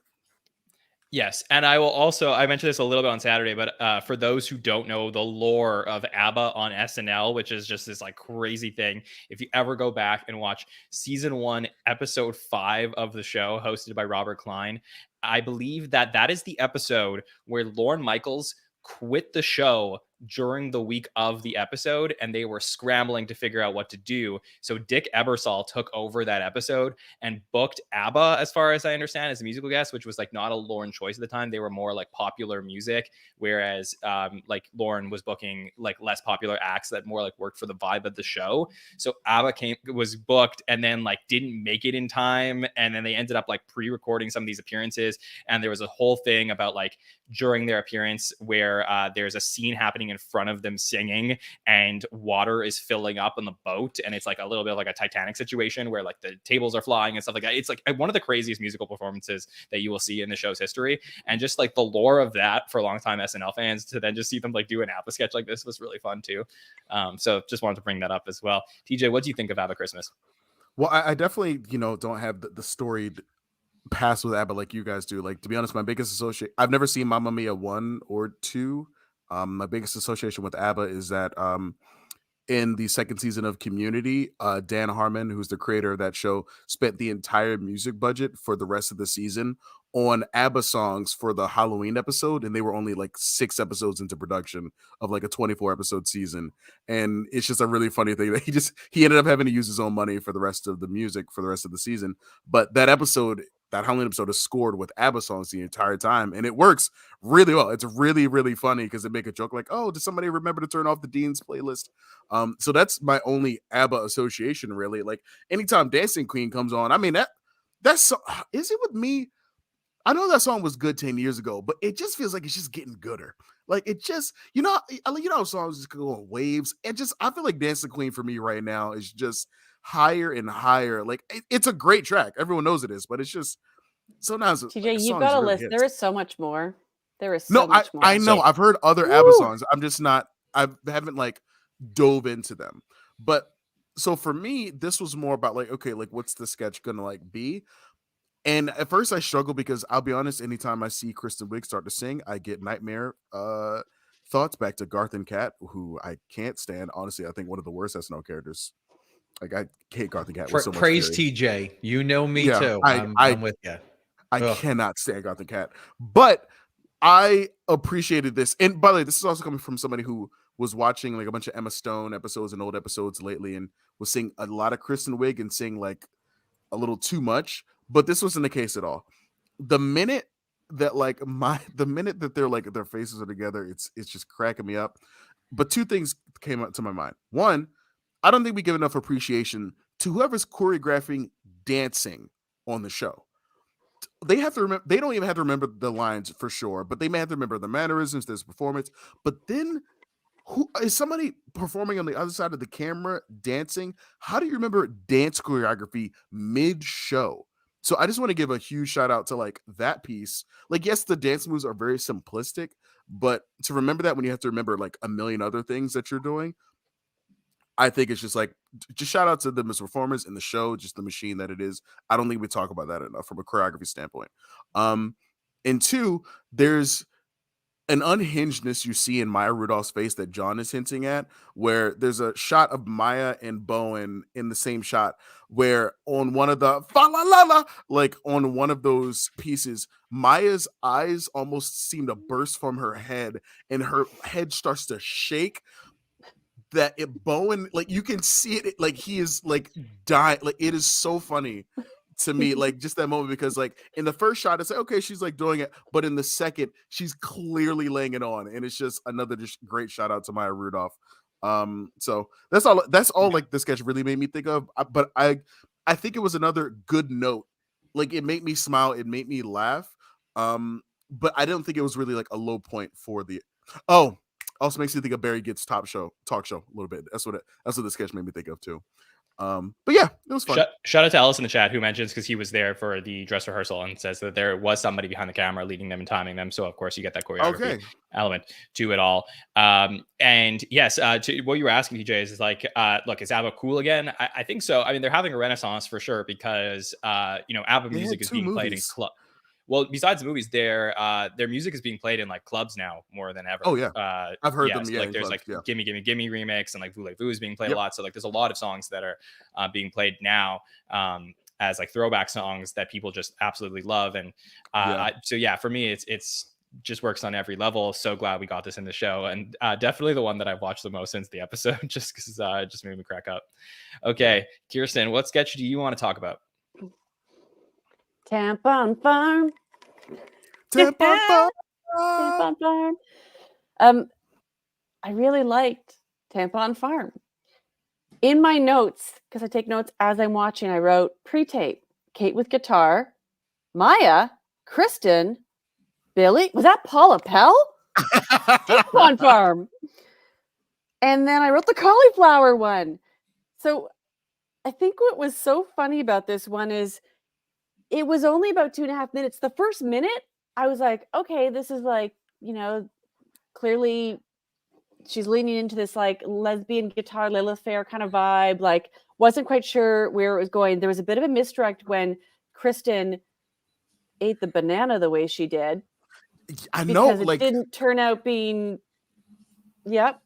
Yes, and I will also, I mentioned this a little bit on Saturday, but for those who don't know the lore of ABBA on SNL, which is just this like crazy thing, if you ever go back and watch season 1, episode 5 of the show hosted by Robert Klein, I believe that is the episode where Lorne Michaels quit the show during the week of the episode and they were scrambling to figure out what to do. So Dick Ebersol took over that episode and booked ABBA, as far as I understand, as a musical guest, which was like not a Lorne choice at the time. They were more like popular music, whereas like Lorne was booking like less popular acts that more like worked for the vibe of the show. So ABBA was booked and then like didn't make it in time, and then they ended up like pre-recording some of these appearances, and there was a whole thing about like during their appearance where there's a scene happening in front of them singing and water is filling up on the boat, and it's like a little bit like a Titanic situation where like the tables are flying and stuff like that. It's like one of the craziest musical performances that you will see in the show's history, and just like the lore of that for longtime SNL fans to then just see them like do an ABBA sketch like this was really fun too. So just wanted to bring that up as well. TJ, what do you think of Abba Christmas? Well, I definitely don't have the storied past with ABBA like you guys do. Like, to be honest, my biggest association, I've never seen Mamma Mia 1 or 2. My biggest association with ABBA is that in the second season of Community, Dan Harmon, who's the creator of that show, spent the entire music budget for the rest of the season on ABBA songs for the Halloween episode, and they were only like 6 episodes into production of like a 24 episode season. And it's just a really funny thing that he ended up having to use his own money for the rest of the music for the rest of the season. But that Halloween episode is scored with ABBA songs the entire time, and it works really well. It's really, really funny because they make a joke like, "Oh, did somebody remember to turn off the Dean's playlist?" So that's my only ABBA association, really. Like anytime Dancing Queen comes on, I mean that's is it with me? I know that song was good 10 years ago, but it just feels like it's just getting gooder. Like it just, songs just go in waves. And I feel like Dancing Queen for me right now is just higher and higher. Like it's a great track. Everyone knows it is, but it's just sometimes TJ, you've got a list. There is so much more. There is so much more. I know. I've heard other ABBA songs. I'm just not, I haven't like dove into them. But so for me, this was more about like, okay, like what's the sketch gonna like be? And at first I struggle because I'll be honest, anytime I see Kristen Wiig start to sing, I get nightmare thoughts back to Garth and Kat, who I can't stand. Honestly, I think one of the worst SNL characters. Like I hate Garth and Kat with so much praise fury. TJ. You know me too. I'm with you. I cannot stand Garth and Kat. But I appreciated this. And by the way, this is also coming from somebody who was watching like a bunch of Emma Stone episodes and old episodes lately and was seeing a lot of Kristen Wiig and seeing like a little too much. But this wasn't the case at all. The minute that they're like their faces are together, it's just cracking me up. But 2 things came up to my mind. One, I don't think we give enough appreciation to whoever's choreographing dancing on the show. They have to remember. They don't even have to remember the lines for sure, but they may have to remember the mannerisms, this performance. But then, who is somebody performing on the other side of the camera dancing? How do you remember dance choreography mid-show? So I just want to give a huge shout out to like that piece. Like, yes, the dance moves are very simplistic, but to remember that when you have to remember like a million other things that you're doing, I think it's just like, just shout out to them as performers in the show, just the machine that it is. I don't think we talk about that enough from a choreography standpoint. And 2, there's an unhingedness you see in Maya Rudolph's face that John is hinting at, where there's a shot of Maya and Bowen in the same shot, where on one of the fa la la la, like on one of those pieces, Maya's eyes almost seem to burst from her head, and her head starts to shake. That it Bowen, like you can see it, like he is like dying. Like it is so funny to me, like just that moment, because like in the first shot it's like, okay, she's like doing it, but in the second she's clearly laying it on, and it's just another just great shout out to Maya Rudolph. So that's all like the sketch really made me think of. But I think it was another good note. Like it made me smile, it made me laugh. But I don't think it was really like a low point for the also makes me think of Barry Gitt's talk show a little bit. That's what the sketch made me think of too. But yeah, it was fun. Shout out to Ellis in the chat, who mentions, because he was there for the dress rehearsal, and says that there was somebody behind the camera leading them and timing them. So of course you get that choreography element to it all. And yes, to what you were asking, TJ, is like, look, is ABBA cool again? I think so. I mean, they're having a renaissance for sure, because ABBA music is being played in club. Well, besides the movies, their music is being played in like clubs now more than ever. Oh yeah, I've heard them. So, Yeah, like there's clubs, like Gimme Gimme Gimme remix, and like Voulez-Vous is being played a lot. So like there's a lot of songs that are being played now as like throwback songs that people just absolutely love. And so yeah, for me, it's just works on every level. So glad we got this in the show, and definitely the one that I've watched the most since the episode, just because it just made me crack up. Okay, Kirstin, what sketch do you want to talk about? Tampon Farm. Tampon Farm. Tampon Farm. I really liked Tampon Farm. In my notes, because I take notes as I'm watching, I wrote pre-tape, Kate with guitar, Maya, Kirstin, Billie. Was that Paula Pell? Tampon Farm. And then I wrote the cauliflower one. So I think what was so funny about this one is it was only about 2.5 minutes. The first minute, I was like, okay, this is like, clearly she's leaning into this like lesbian guitar Lilith Fair kind of vibe. Like, wasn't quite sure where it was going. There was a bit of a misdirect when Kirstin ate the banana the way she did. I know, because it didn't turn out being. Yep.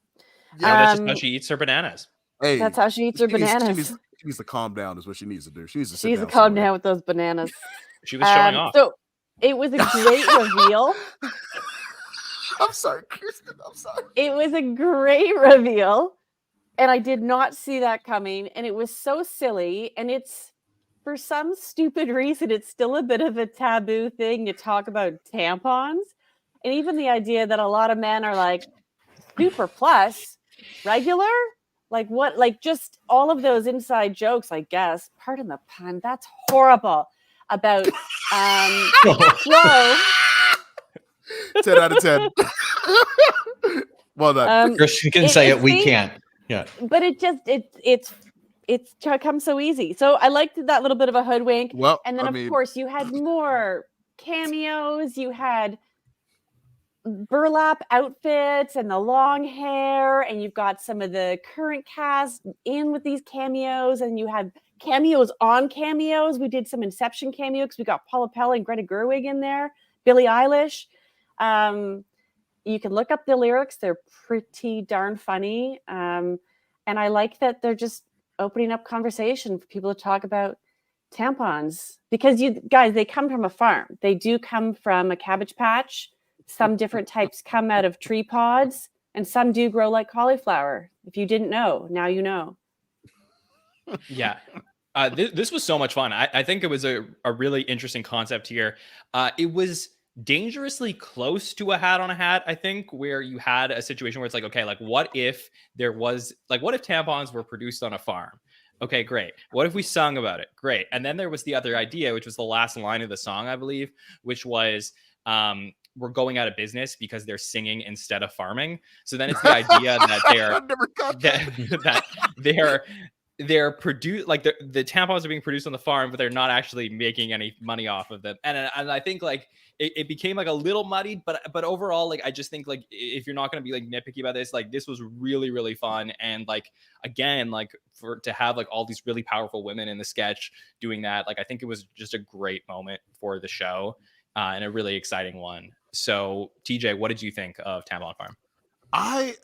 That's just how she eats her bananas. Hey, that's how she eats her bananas. She needs to calm down, is what she needs to do. She needs to sit She needs down to calm somewhere. down with those bananas. She was showing off. So it was a great reveal. I'm sorry, Kirstin. I'm sorry. It was a great reveal, and I did not see that coming. And it was so silly. And it's, for some stupid reason, it's still a bit of a taboo thing to talk about tampons. And even the idea that a lot of men are like, super plus, regular? Like what? Like just all of those inside jokes, I guess. Pardon the pun. That's horrible. About flow. 10 out of 10. Well done. Kirstin can say it. We can't. Yeah. But it just it's come so easy. So I liked that little bit of a hoodwink. Well, and then of course you had more cameos. You had burlap outfits and the long hair, and you've got some of the current cast in with these cameos, and you had cameos on cameos. We did some Inception cameos because we got Paula Pell and Greta Gerwig in there, Billie Eilish. You can look up the lyrics. They're pretty darn funny. And I like that they're just opening up conversation for people to talk about tampons, because you guys, they come from a farm. They do come from a cabbage patch. Some different types come out of tree pods, and some do grow like cauliflower. If you didn't know, now you know. Yeah. This was so much fun. I think it was a really interesting concept here. It was dangerously close to a hat on a hat, I think, where you had a situation where it's like, okay, like what if tampons were produced on a farm? Okay, great. What if we sung about it? Great. And then there was the other idea, which was the last line of the song, I believe, which was we're going out of business because they're singing instead of farming. So then it's the idea that they're produced, like the tampons are being produced on the farm, but they're not actually making any money off of them. And I think like it became like a little muddied, but overall, like I just think like if you're not going to be like nitpicky about this, like this was really, really fun. And like again, like to have like all these really powerful women in the sketch doing that, like I think it was just a great moment for the show and a really exciting one. So TJ, what did you think of Tampon Farm? I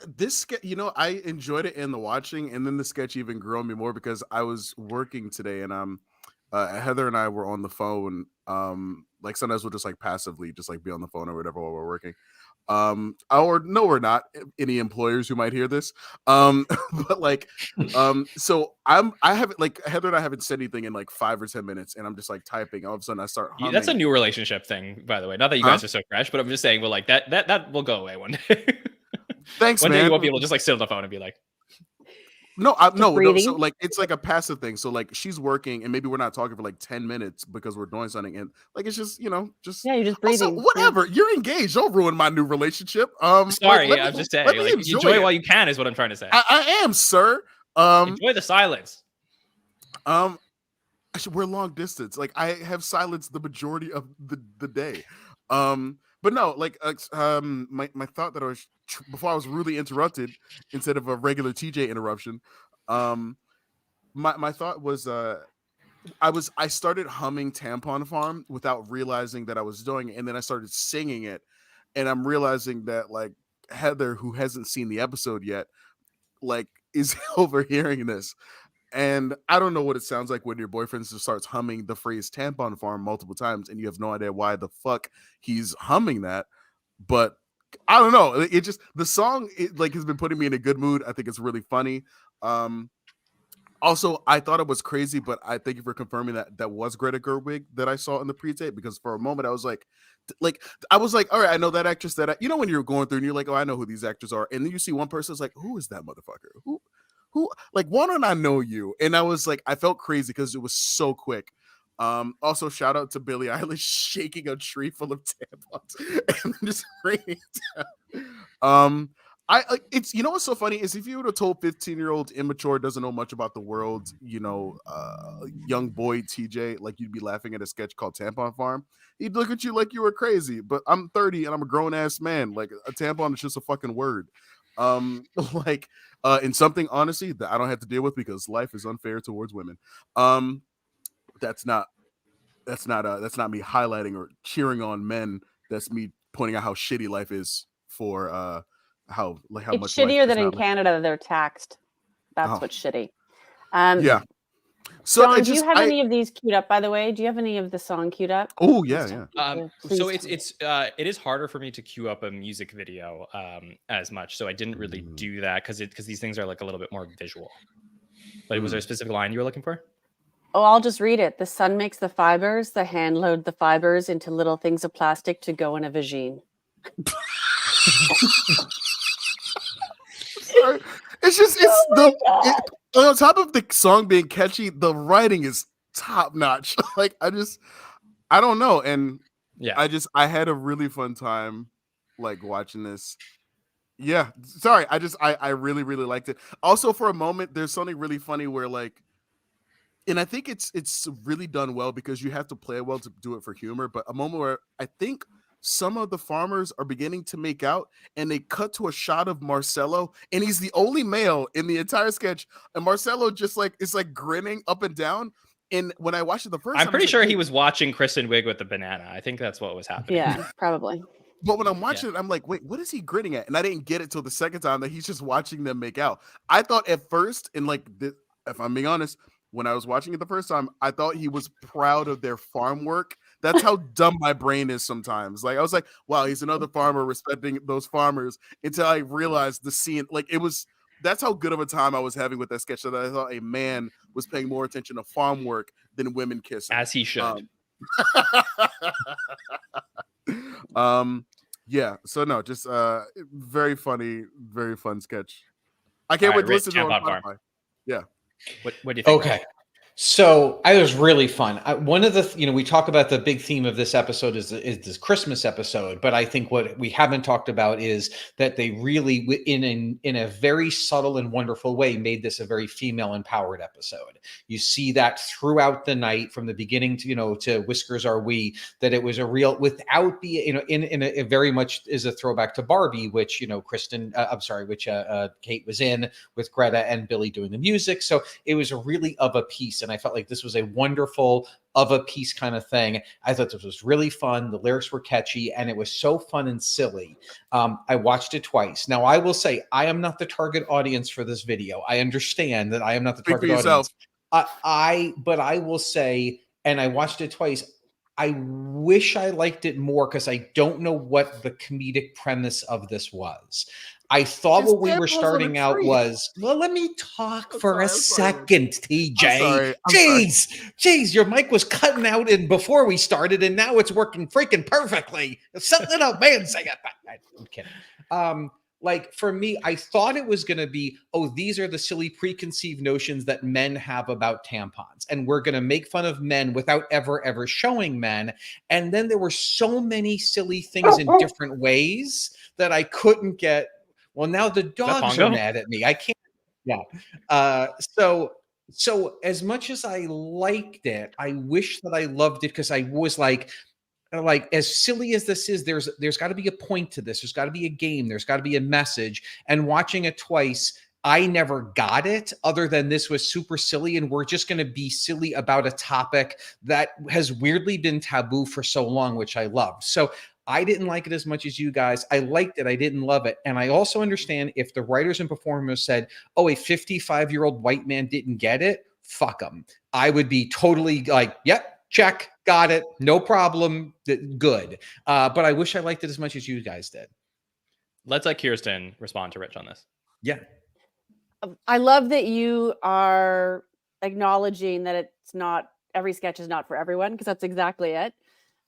enjoyed it in the watching, and then the sketch even grew on me more because I was working today, and Heather and I were on the phone. Like sometimes we'll just like passively just like be on the phone or whatever while we're working. Or no, we're not any employers who might hear this. But like, so I haven't like Heather and I haven't said anything in like 5 or 10 minutes, and I'm just like typing. All of a sudden, I start humming. That's a new relationship thing, by the way. Not that you guys are so fresh, but I'm just saying, well, like that will go away one day. Thanks, one man. day you won't be able to just like sit on the phone and be like, no. So like it's like a passive thing. So like she's working, and maybe we're not talking for like 10 minutes because we're doing something, and like it's just you're just breathing. Also, whatever. Yeah. You're engaged. Don't ruin my new relationship. Sorry, I'm just saying. Like, enjoy it while you can is what I'm trying to say. I am, sir. Enjoy the silence. We're long distance. Like I have silence the majority of the day. But no, like my thought that I was before I was rudely interrupted instead of a regular TJ interruption. My thought was I started humming Tampon Farm without realizing that I was doing it, and then I started singing it, and I'm realizing that like Heather, who hasn't seen the episode yet, like is overhearing this. And I don't know what it sounds like when your boyfriend just starts humming the phrase Tampon Farm multiple times and you have no idea why the fuck he's humming that. But I don't know. It just, the song like has been putting me in a good mood. I think it's really funny. Also, I thought it was crazy, but I thank you for confirming that was Greta Gerwig that I saw in the pre-tape, because for a moment I was like, all right, I know that actress that when you're going through and you're like, oh, I know who these actors are. And then you see one person is like, who is that motherfucker? Who, like, why don't I know you? And I was like, I felt crazy because it was so quick. Also, shout out to Billie Eilish shaking a tree full of tampons and just raining down. It's what's so funny is if you would have told 15-year-old immature doesn't know much about the world, young boy TJ, like you'd be laughing at a sketch called Tampon Farm. He'd look at you like you were crazy. But I'm 30 and I'm a grown ass man. Like a tampon is just a fucking word. In something honestly that I don't have to deal with because life is unfair towards women. That's not me highlighting or cheering on men. That's me pointing out how shitty life is for how much it's shittier than in Canada they're taxed. That's what's shitty. Yeah. So Jon, do you have any of these queued up, by the way? Do you have any of the song queued up? Oh yeah. So it is harder for me to queue up a music video as much. So I didn't really do that because these things are like a little bit more visual. But was there a specific line you were looking for? Oh, I'll just read it. The sun makes the fibers, the hand load the fibers into little things of plastic to go in a vagine. On top of the song being catchy, the writing is top notch. Like I don't know. And yeah, I had a really fun time like watching this. Yeah. Sorry. I really, really liked it. Also, for a moment, there's something really funny where like, and I think it's really done well because you have to play well to do it for humor. But a moment where I think some of the farmers are beginning to make out, and they cut to a shot of Marcelo, and he's the only male in the entire sketch. And Marcelo just like is like grinning up and down. And when I watched it the first time, I'm pretty sure he was watching Kristen Wiig with the banana. I think that's what was happening. Yeah, probably. But when I'm watching it, I'm like, wait, what is he grinning at? And I didn't get it till the second time that he's just watching them make out. I thought at first, and like, if I'm being honest, when I was watching it the first time, I thought he was proud of their farm work. That's how dumb my brain is sometimes. Like I was like, wow, he's another farmer respecting those farmers, until I realized the scene. Like that's how good of a time I was having with that sketch, that I thought a man was paying more attention to farm work than women kissing. As he should. Yeah. So no, just very funny, very fun sketch. I can't wait to listen to it on Spotify. Yeah. What do you think? Okay. So I was really fun. One of the, we talk about the big theme of this episode is this Christmas episode, but I think what we haven't talked about is that they really, in a very subtle and wonderful way, made this a very female empowered episode. You see that throughout the night, from the beginning to Whiskers Are We, that it was a real, without being, in a very much is a throwback to Barbie, which Kate was in with Greta and Billie doing the music. So it was really of a piece and I felt like this was a wonderful of a piece kind of thing. I thought this was really fun. The lyrics were catchy, and it was so fun and silly. I watched it twice. Now, I will say I am not the target audience for this video. I understand that I am not the target audience. But I will say, and I watched it twice, I wish I liked it more because I don't know what the comedic premise of this was. I thought what we were starting out was, well, let me talk for a second, TJ. Jeez, your mic was cutting out in before we started, and now it's working freaking perfectly. Something up, man. Say it. I'm kidding. Like for me, I thought it was going to be, oh, these are the silly preconceived notions that men have about tampons. And we're going to make fun of men without ever showing men. And then there were so many silly things in different ways that I couldn't get. Well, now the dogs are mad at me. I can't. Yeah. So as much as I liked it, I wish that I loved it because I was like, as silly as this is, there's got to be a point to this. There's got to be a game. There's got to be a message. And watching it twice, I never got it other than this was super silly. And we're just going to be silly about a topic that has weirdly been taboo for so long, which I loved. So I didn't like it as much as you guys. I liked it. I didn't love it. And I also understand if the writers and performers said, oh, a 55-year-old white man didn't get it, fuck them. I would be totally like, yep. Check, got it, no problem, good. But I wish I liked it as much as you guys did. Let's let Kirstin respond to Rich on this. Yeah. I love that you are acknowledging that it's not, every sketch is not for everyone, because that's exactly it.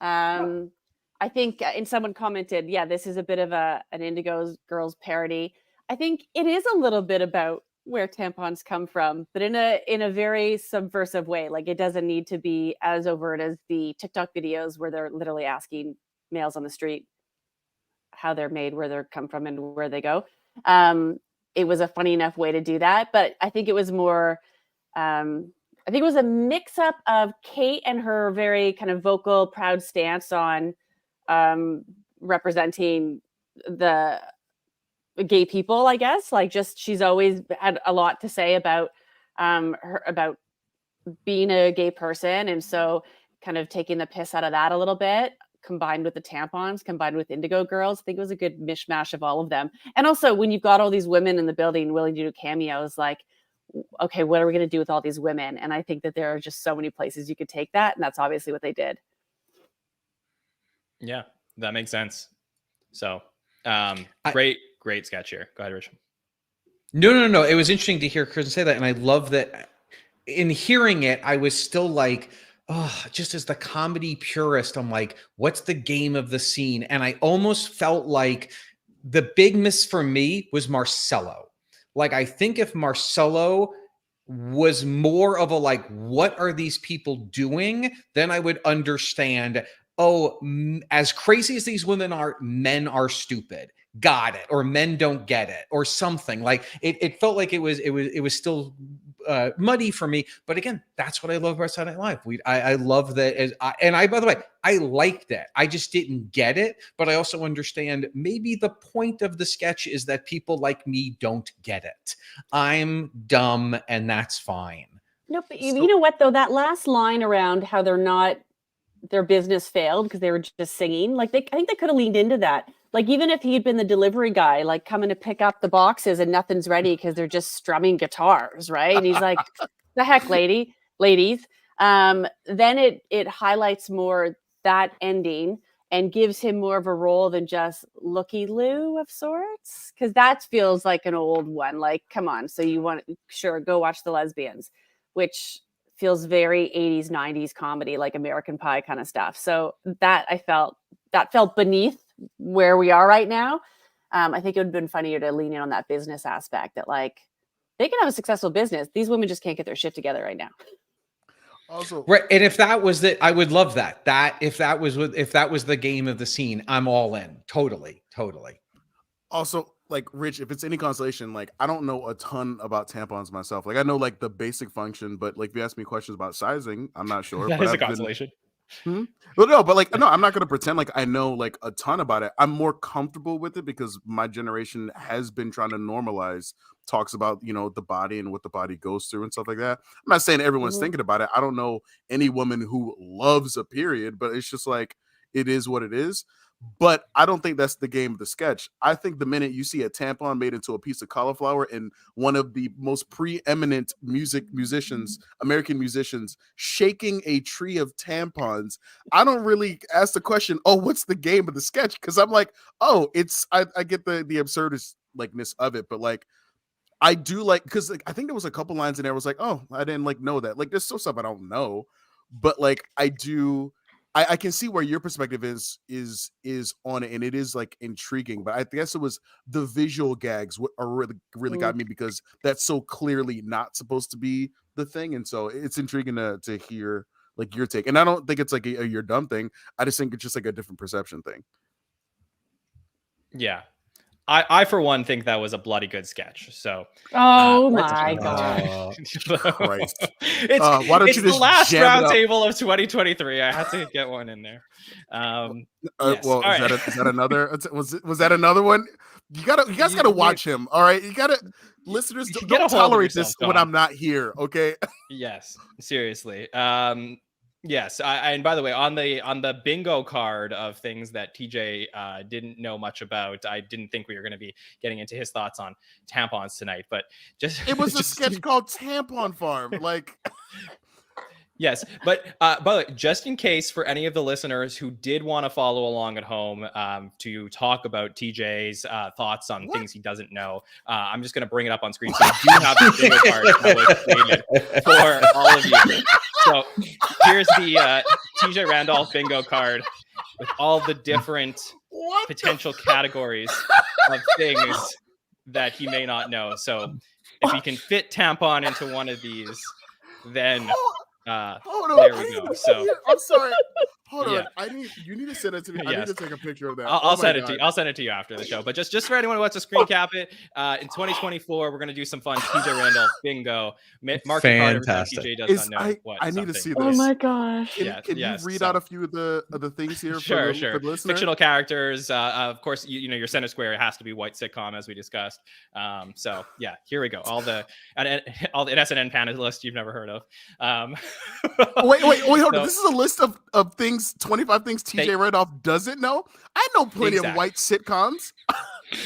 I think, and someone commented, yeah, this is a bit of an Indigo Girls parody. I think it is a little bit about where tampons come from, but in a very subversive way. Like, it doesn't need to be as overt as the TikTok videos where they're literally asking males on the street how they're made, where they come from, and where they go. It was a funny enough way to do that, but I think it was more, I think it was a mix up of Kate and her very kind of vocal, proud stance on representing the gay people, I guess. Like, just, she's always had a lot to say about about being a gay person, and so kind of taking the piss out of that a little bit, combined with the tampons, combined with Indigo Girls. I think it was a good mishmash of all of them. And also, when you've got all these women in the building willing to do cameos, like, okay, what are we going to do with all these women? And I think that there are just so many places you could take that, and that's obviously what they did. Yeah, that makes sense. So great sketch here. Go ahead, Rich. No. It was interesting to hear Kirstin say that. And I love that in hearing it, I was still like, oh, just as the comedy purist, I'm like, what's the game of the scene? And I almost felt like the big miss for me was Marcello. Like, I think if Marcello was more of a like, what are these people doing? Then I would understand, oh, as crazy as these women are, men are stupid. Got it. Or men don't get it, or something. Like, it felt like it was still muddy for me. But again, that's what I love about Saturday Night Live. I love that. By the way, I liked it. I just didn't get it. But I also understand maybe the point of the sketch is that people like me don't get it. I'm dumb, and that's fine. No, but you know what, though? That last line around how their business failed because they were just singing, like, I think they could have leaned into that. Like, even if he'd been the delivery guy, like, coming to pick up the boxes and nothing's ready because they're just strumming guitars, right? And he's like, the heck, ladies. Then it highlights more that ending and gives him more of a role than just looky-loo of sorts. Because that feels like an old one. Like, come on. So you want, sure, go watch The Lesbians, which feels very 80s, 90s comedy, like American Pie kind of stuff. So that felt beneath where we are right now. I think it would have been funnier to lean in on that business aspect, that, like, they can have a successful business. These women just can't get their shit together right now. Also, right. And if that was I would love that. If that was the game of the scene, I'm all in. Totally. Also, like, Rich, if it's any consolation, like, I don't know a ton about tampons myself. Like, I know, like, the basic function, but, like, if you ask me questions about sizing, I'm not sure. That but is a consolation. Well, no, but like, no, I'm not gonna pretend like I know like a ton about it. I'm more comfortable with it because my generation has been trying to normalize talks about, you know, the body and what the body goes through and stuff like that. I'm not saying everyone's thinking about it. I don't know any woman who loves a period, but it's just like it is what it is. But I don't think that's the game of the sketch. I think the minute you see a tampon made into a piece of cauliflower and one of the most preeminent musicians, American musicians, shaking a tree of tampons, I don't really ask the question, oh, what's the game of the sketch? Because I'm like, oh, it's I get the absurdist likeness of it, but like I do like, because like I think there was a couple lines in there I was like, oh, I didn't like know that. Like there's still stuff I don't know, but like I do. I can see where your perspective is on it, and it is like intriguing. But I guess it was the visual gags what are really got me, because that's so clearly not supposed to be the thing, and so it's intriguing to hear like your take. And I don't think it's like a you're dumb thing. I just think it's just like a different perception thing. Yeah. I for one think that was a bloody good sketch. So oh my god, Christ! It's why don't it's you the just last jam it up? roundtable of 2023. I had to get one in there. Yes. Well, All right. is that another? Was that another one? You guys gotta watch him. All right, you gotta listeners you should don't get a hold of tolerate yourself, this when Jon. I'm not here. Okay. Yes, seriously. Yes, and by the way, on the bingo card of things that TJ didn't know much about, I didn't think we were going to be getting into his thoughts on tampons tonight, but just It was a just- sketch called Tampon Farm. Like, Yes, but by the way, just in case for any of the listeners who did want to follow along at home to talk about TJ's thoughts on things he doesn't know, I'm just going to bring it up on screen. So you do have the bingo card that was created for all of you. So here's the TJ Randolph bingo card with all the different potential categories of things that he may not know. So if he can fit tampon into one of these, then hold on. there we go. So I'm sorry. Hold Yeah. on. You need to send it to me. I Yes. need to take a picture of that. I'll Oh my send it God. to you. I'll send it to you after the show. But just for anyone who wants to screen cap it, in 2024, we're gonna do some fun TJ Randolph bingo. Mark your card every time Fantastic. TJ does not know what. I need to something see is. this. oh my gosh. Can you read out a few of the things here Sure. for the listener? Fictional characters. Of course, you know your center square has to be white sitcom, as we discussed. So yeah, here we go. All the SNN panelists you've never heard of. Wait, hold on. So- This is a list of things, 25 things TJ Randolph doesn't know. I know plenty of Exactly. white sitcoms.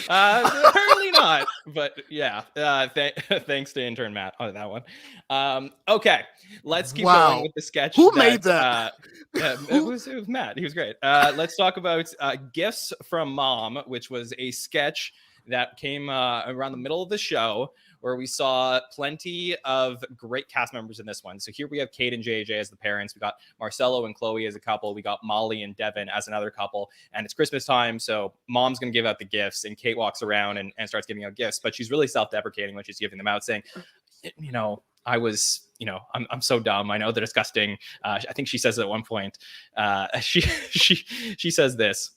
Apparently not, but yeah. Thanks to intern Matt on that one. Okay, let's keep going with the sketch. Who made that? It was Matt. He was great. Let's talk about Gifts from Mom, which was a sketch that came around the middle of the show, where we saw plenty of great cast members in this one. So here we have Kate and JJ as the parents. We got Marcelo and Chloe as a couple. We got Molly and Devin as another couple. And it's Christmas time, so Mom's going to give out the gifts, and Kate walks around and starts giving out gifts. But she's really self-deprecating when she's giving them out, saying, you know, I'm so dumb. I know they're disgusting. I think she says at one point, she says this.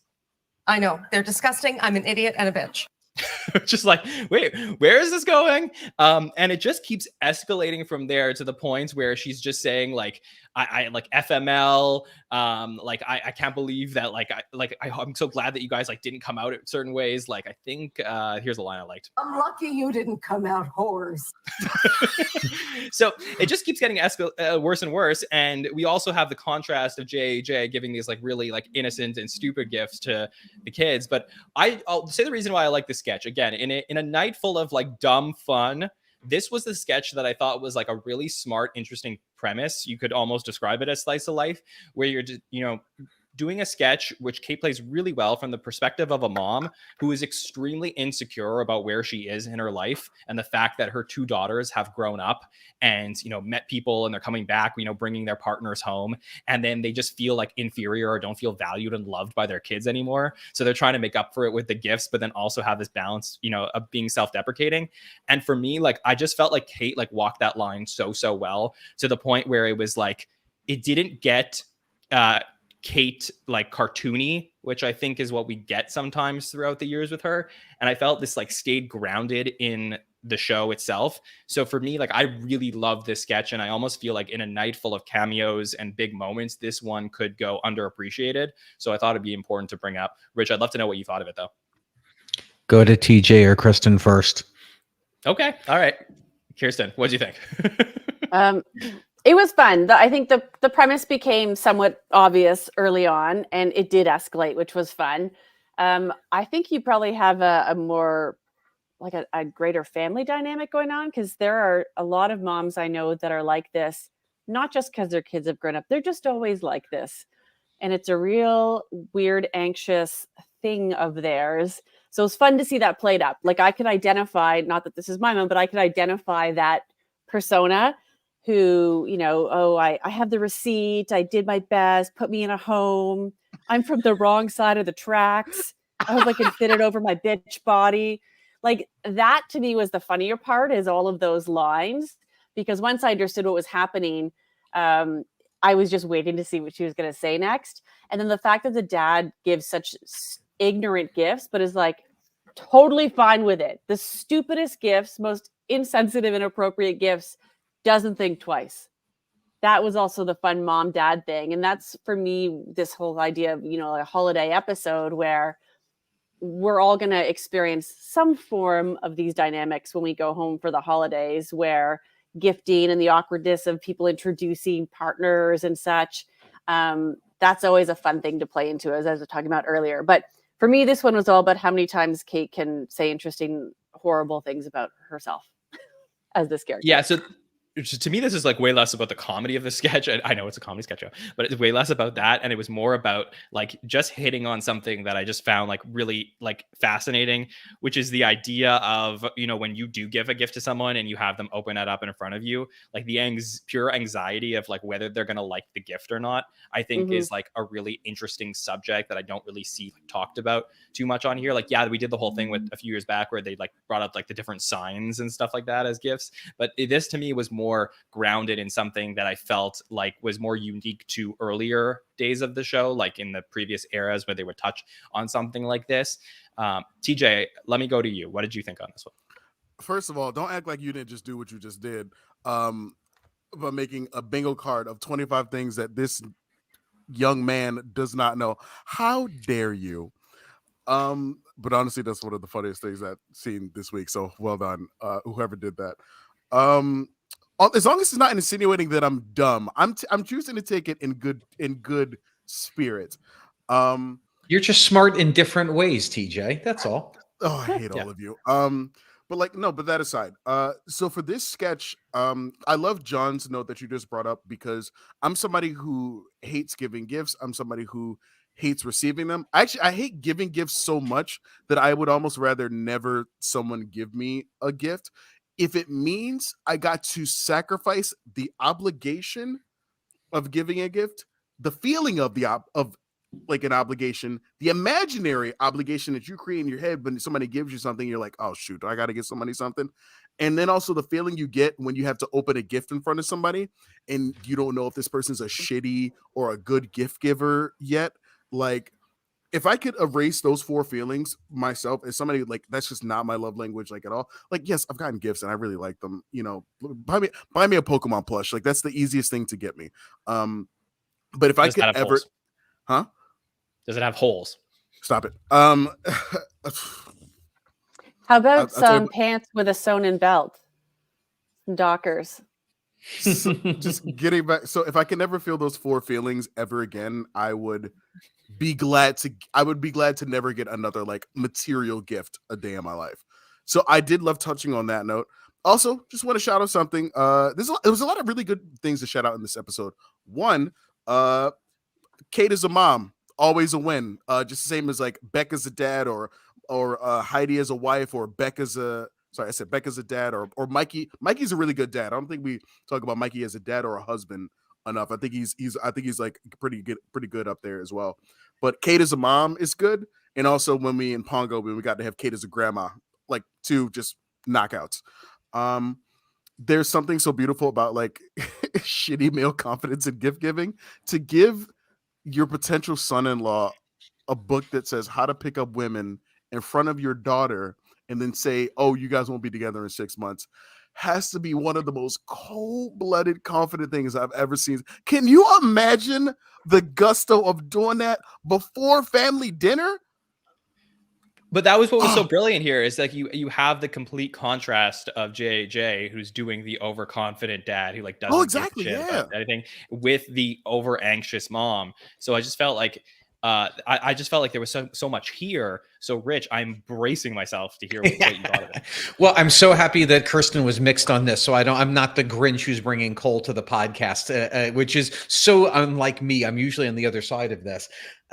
I know they're disgusting. I'm an idiot and a bitch. Just like, wait, where is this going? And it just keeps escalating from there to the point where she's just saying like, I like FML, like I can't believe that I'm so glad that you guys like didn't come out in certain ways. Like I think here's a line I liked. I'm lucky you didn't come out whores. So it just keeps getting worse and worse. And we also have the contrast of JJ giving these like really like innocent and stupid gifts to the kids. But I'll say the reason why I like this sketch again in a night full of like dumb fun. This was the sketch that I thought was like a really smart, interesting premise. You could almost describe it as slice of life, where you're just, doing a sketch which Kate plays really well from the perspective of a mom who is extremely insecure about where she is in her life and the fact that her two daughters have grown up and met people and they're coming back, bringing their partners home, and then they just feel like inferior or don't feel valued and loved by their kids anymore. So they're trying to make up for it with the gifts, but then also have this balance, of being self-deprecating. And for me, like I just felt like Kate like walked that line so well, to the point where it was like it didn't get Kate like cartoony, which I think is what we get sometimes throughout the years with her. And I felt this like stayed grounded in the show itself. So for me, like, I really love this sketch, and I almost feel like in a night full of cameos and big moments, this one could go underappreciated. So I thought it'd be important to bring up. Rich, I'd love to know what you thought of it, though. Go to TJ or Kirstin first. Okay. All right. Kirstin, what do you think? It was fun. I think the premise became somewhat obvious early on, and it did escalate, which was fun. I think you probably have a more like a greater family dynamic going on, because there are a lot of moms I know that are like this, not just because their kids have grown up. They're just always like this. And it's a real weird, anxious thing of theirs. So it's fun to see that played up. Like, I could identify, not that this is my mom, but I could identify that persona who, you know, oh, I have the receipt. I did my best. Put me in a home. I'm from the wrong side of the tracks. I hope I can fit it over my bitch body. Like, that to me was the funnier part, is all of those lines, because once I understood what was happening, I was just waiting to see what she was going to say next. And then the fact that the dad gives such ignorant gifts, but is like totally fine with it. The stupidest gifts, most insensitive, inappropriate gifts, doesn't think twice. That was also the fun mom dad thing. And that's, for me, this whole idea of, you know, a holiday episode where we're all going to experience some form of these dynamics when we go home for the holidays, where gifting and the awkwardness of people introducing partners and such, that's always a fun thing to play into, as I was talking about earlier. But for me, this one was all about how many times Kate can say interesting, horrible things about herself as this character. Yeah, so to me, this is like way less about the comedy of the sketch. I know it's a comedy sketch show, but it's way less about that. And it was more about like just hitting on something that I just found like really like fascinating, which is the idea of, you know, when you do give a gift to someone and you have them open it up in front of you, like the pure anxiety of like whether they're going to like the gift or not, I think is like a really interesting subject that I don't really see talked about too much on here. Like, yeah, we did the whole thing with a few years back where they like brought up like the different signs and stuff like that as gifts. But this to me was more grounded in something that I felt like was more unique to earlier days of the show, like in the previous eras where they would touch on something like this. TJ, let me go to you. What did you think on this one? First of all, don't act like you didn't just do what you just did by making a bingo card of 25 things that this young man does not know. How dare you? But honestly, that's one of the funniest things I've seen this week. So well done, whoever did that. As long as it's not insinuating that I'm dumb, I'm choosing to take it in good spirit. You're just smart in different ways, TJ. That's all. Oh, I hate all of you. But that aside, so for this sketch, I love John's note that you just brought up, because I'm somebody who hates giving gifts. I'm somebody who hates receiving them. Actually, I hate giving gifts so much that I would almost rather never someone give me a gift. If it means I got to sacrifice the obligation of giving a gift, the feeling of like an obligation, the imaginary obligation that you create in your head when somebody gives you something, you're like, oh shoot, I got to give somebody something. And then also the feeling you get when you have to open a gift in front of somebody and you don't know if this person's a shitty or a good gift giver yet. Like, if I could erase those four feelings myself as somebody, like, that's just not my love language, like, at all. Like, yes, I've gotten gifts and I really like them. You know, buy me a Pokemon plush. Like, that's the easiest thing to get me. But if I could ever, holes? Huh? Does it have holes? Stop it. How about some pants with a sewn-in belt? Some Dockers. So just getting back. So if I can never feel those four feelings ever again, I would be glad to never get another like material gift a day in my life. So I did love touching on that note. Also, just want to shout out something. There was a lot of really good things to shout out in this episode. One, Kate is a mom, always a win. Just the same as like Becca's a dad, or Heidi as a wife, or Becca's a dad, or Mikey. Mikey's a really good dad. I don't think we talk about Mikey as a dad or a husband enough. I think he's like pretty good up there as well. But Kate as a mom is good. And also when we got to have Kate as a grandma, like two just knockouts. There's something so beautiful about like shitty male confidence in gift giving. To give your potential son-in-law a book that says how to pick up women in front of your daughter and then say, "Oh, you guys won't be together in 6 months," has to be one of the most cold-blooded, confident things I've ever seen. Can you imagine the gusto of doing that before family dinner? But that was what was so brilliant here is like you have the complete contrast of JJ, who's doing the overconfident dad who like doesn't give a shit about anything, with the over anxious mom. So I just felt like I just felt like there was so much here. So Rich, I'm bracing myself to hear what you thought of it. Well, I'm so happy that Kirstin was mixed on this. So I'm not the Grinch who's bringing coal to the podcast, which is so unlike me. I'm usually on the other side of this.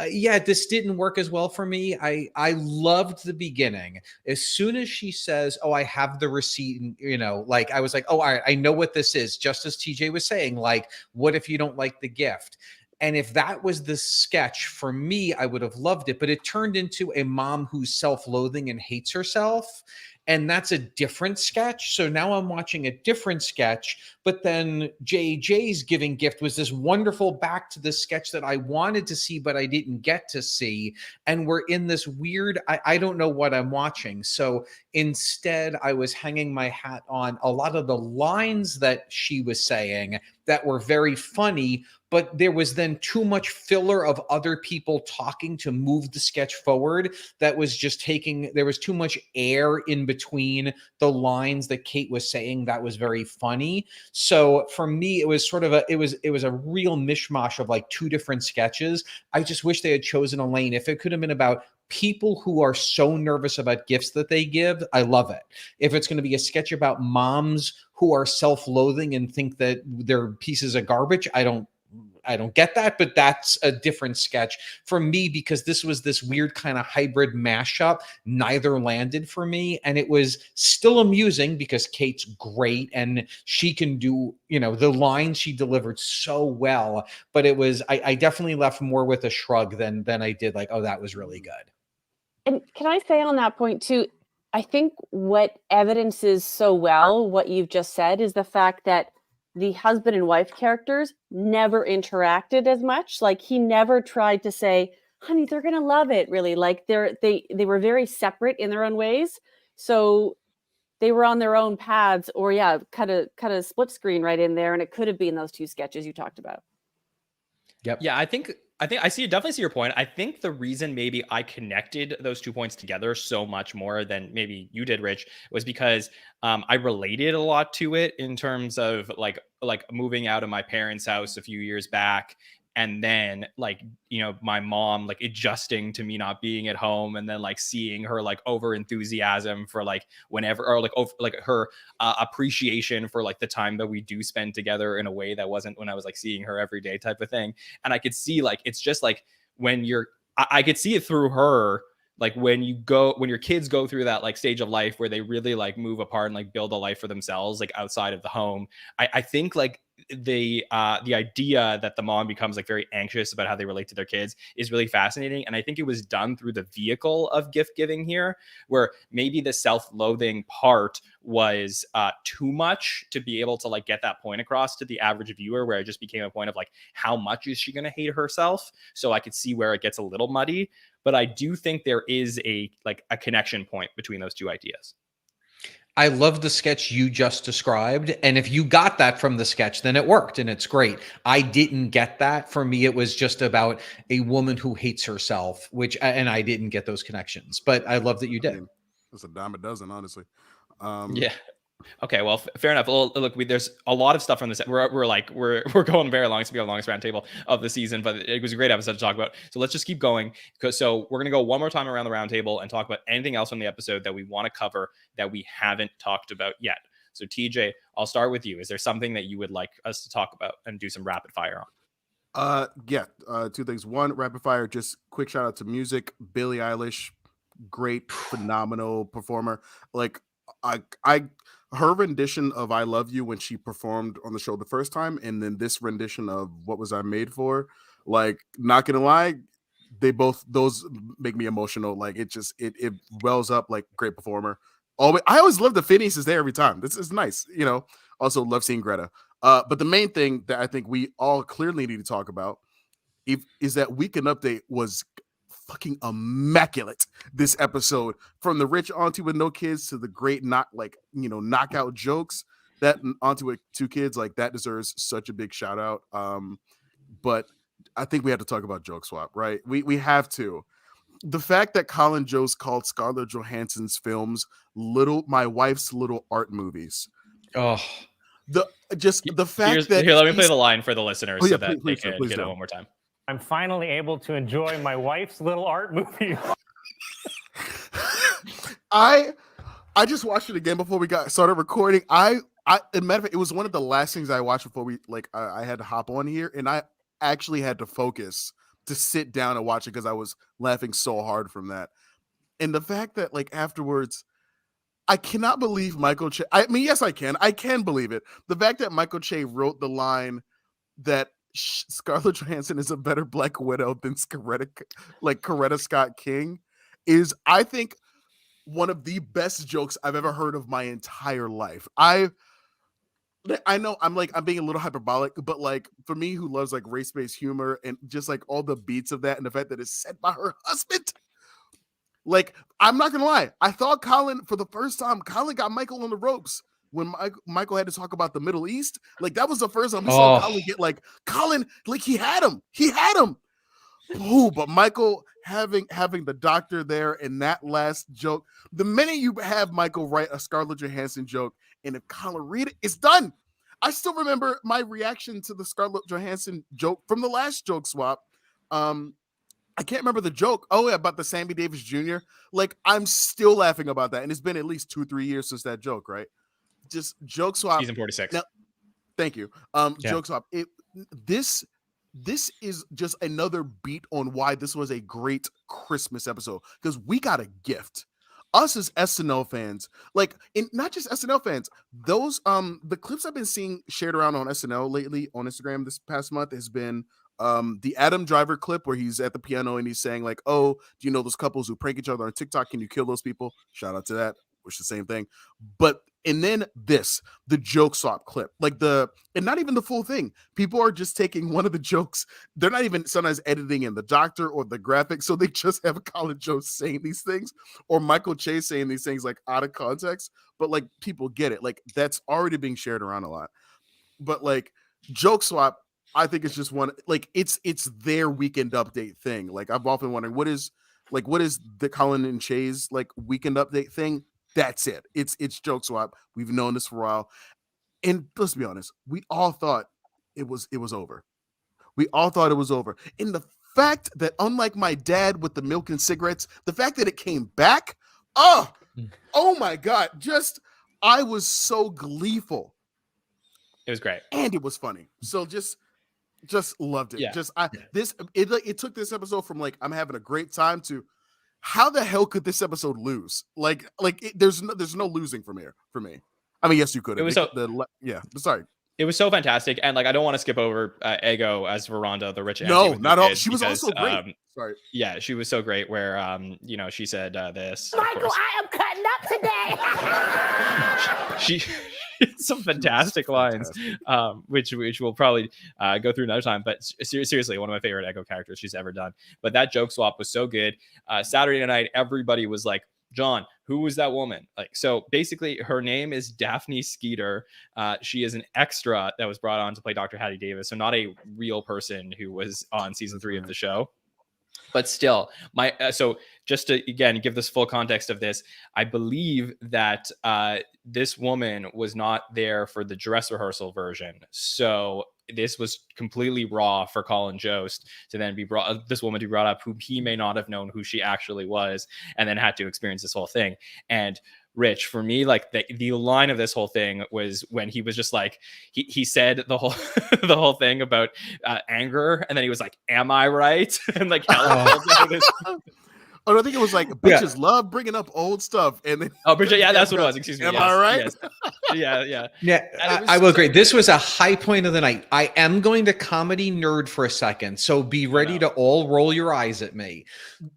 Yeah, this didn't work as well for me. I loved the beginning. As soon as she says, "Oh, I have the receipt," and, like I was like, "Oh, all right, I know what this is." Just as TJ was saying, like, what if you don't like the gift? And if that was the sketch for me, I would have loved it. But it turned into a mom who's self-loathing and hates herself. And that's a different sketch. So now I'm watching a different sketch. But then JJ's giving gift was this wonderful back to the sketch that I wanted to see, but I didn't get to see. And we're in this weird, I don't know what I'm watching. So instead, I was hanging my hat on a lot of the lines that she was saying that were very funny, but there was then too much filler of other people talking to move the sketch forward. That was just there was too much air in between the lines that Kate was saying that was very funny. So for me, it was sort of it was a real mishmash of like two different sketches. I just wish they had chosen a lane. If it could have been about people who are so nervous about gifts that they give, I love it. If it's going to be a sketch about moms who are self-loathing and think that they're pieces of garbage, I don't get that, but that's a different sketch for me because this was this weird kind of hybrid mashup. Neither landed for me, and it was still amusing because Kate's great and she can do, the lines she delivered so well, but it was, I definitely left more with a shrug than I did like, oh, that was really good. And can I say on that point too, I think what evidences so well what you've just said is the fact that the husband and wife characters never interacted as much. Like he never tried to say, "Honey, they're gonna love it." Really, like they were very separate in their own ways. So they were on their own paths, or cut a split screen right in there, and it could have been those two sketches you talked about. Yep. Yeah, I think I definitely see your point. I think the reason maybe I connected those 2 points together so much more than maybe you did, Rich, was because I related a lot to it in terms of like moving out of my parents' house a few years back. And then my mom like adjusting to me not being at home, and then like seeing her like over enthusiasm for like whenever, or like her appreciation for like the time that we do spend together in a way that wasn't when I was like seeing her every day type of thing. And I could see like it's just like when I could see it through her. Like when your kids go through that like stage of life where they really like move apart and like build a life for themselves, like outside of the home. I think like the idea that the mom becomes like very anxious about how they relate to their kids is really fascinating. And I think it was done through the vehicle of gift giving here, where maybe the self-loathing part was too much to be able to like get that point across to the average viewer, where it just became a point of like, how much is she going to hate herself? So I could see where it gets a little muddy. But I do think there is a connection point between those two ideas. I love the sketch you just described. And if you got that from the sketch, then it worked and it's great. I didn't get that. For me, it was just about a woman who hates herself, and I didn't get those connections. But I love that you did. It's a dime a dozen, honestly. Yeah. Okay, well, fair enough. Well, look, there's a lot of stuff on this. We're going very long. It's gonna be our longest roundtable of the season, but it was a great episode to talk about. So let's just keep going. So we're gonna go one more time around the roundtable and talk about anything else on the episode that we want to cover that we haven't talked about yet. So TJ, I'll start with you. Is there something that you would like us to talk about and do some rapid fire on? Two things. One, rapid fire. Just quick shout out to music. Billie Eilish, great, phenomenal performer. Like her rendition of "I Love You" when she performed on the show the first time, and then this rendition of "What Was I Made For," like, not gonna lie, those make me emotional. Like it wells up. Like, great performer. I always love the Phineas is there every time. This is nice. Also love seeing Greta. But the main thing that I think we all clearly need to talk about is that Weekend Update was fucking immaculate this episode. From the rich auntie with no kids to the great knockout jokes. That auntie with 2 kids, like, that deserves such a big shout out. But I think we have to talk about joke swap, right? We have to. The fact that Colin Jost called Scarlett Johansson's films my wife's little art movies. Oh, the fact that let me play the line for the listeners so that please, they can please get it do. one more time. I'm finally able to enjoy my wife's little art movie. I just watched it again before we started recording. As a matter of fact, it was one of the last things I watched before I had to hop on here, and I actually had to focus to sit down and watch it because I was laughing so hard from that. And the fact that, like, afterwards, I cannot believe Michael Che. I mean, yes, I can. I can believe it. The fact that Michael Che wrote the line that Scarlett Johansson is a better Black Widow than Coretta Scott King is, I think, one of the best jokes I've ever heard of my entire life. I know I'm being a little hyperbolic, but, like, for me who loves, like, race-based humor and just, like, all the beats of that and the fact that it's said by her husband, like, I'm not gonna lie, I thought for the first time, Colin got Michael on the ropes when Michael had to talk about the Middle East. Like, that was the first time we saw Colin get, like, he had him. Oh, but Michael having the doctor there and that last joke, the minute you have Michael write a Scarlett Johansson joke, and if Colin read it, it's done. I still remember my reaction to the Scarlett Johansson joke from the last joke swap. I can't remember the joke. Oh, yeah, about the Sammy Davis Jr. Like, I'm still laughing about that. And it's been at least 2-3 years since that joke, right? Just joke swap. Season 46. Now, thank you. Joke swap. This is just another beat on why this was a great Christmas episode, because we got a gift. Us as SNL fans, not just SNL fans, those the clips I've been seeing shared around on SNL lately on Instagram this past month has been the Adam Driver clip where he's at the piano and he's saying, like, oh, do you know those couples who prank each other on TikTok? Can you kill those people? Shout out to that. Which is the same thing. And then the joke swap clip, and not even the full thing. People are just taking one of the jokes. They're not even sometimes editing in the doctor or the graphic. So they just have Colin Jost saying these things or Michael Che saying these things, like, out of context. But, like, people get it. Like, that's already being shared around a lot. But, like, joke swap, I think it's just one, like, it's their weekend update thing. Like, I've often wondered, what is the Colin and Che's, like, weekend update thing? That's it. It's joke swap. We've known this for a while. And let's be honest, we all thought it was over. We all thought it was over. And the fact that, unlike my dad with the milk and cigarettes, the fact that it came back, oh my God, I was so gleeful. It was great. And it was funny. So just loved it. Yeah. It took this episode from, like, I'm having a great time to, how the hell could this episode lose? There's no losing from here for me. I mean, yes, you could. It was sorry. It was so fantastic, and, like, I don't want to skip over Ego as Veranda, the rich. No, not all. She was also great. Sorry. Yeah, she was so great. Where she said this. Michael, I am cutting up today. she some fantastic lines, which we'll probably go through another time. But seriously, one of my favorite Echo characters she's ever done. But that joke swap was so good. Saturday night, everybody was like, John, who was that woman? Like, so basically her name is Daphne Skeeter. She is an extra that was brought on to play Dr. Hattie Davis. So not a real person who was on season 3 of the show. But still, so just to, again, give this full context of this, I believe that this woman was not there for the dress rehearsal version. So this was completely raw for Colin Jost to then be this woman to be brought up, who he may not have known who she actually was, and then had to experience this whole thing. And Rich, for me, like, the line of this whole thing was when he was just like, he said the whole the whole thing about anger, and then he was like, "Am I right?" and like, I think it was like, bitches love bringing up old stuff, and then Bridget, that's what it was. Excuse me. Am I right? Yes. Yeah, I will agree. This was a high point of the night. I am going to comedy nerd for a second, so be ready to all roll your eyes at me.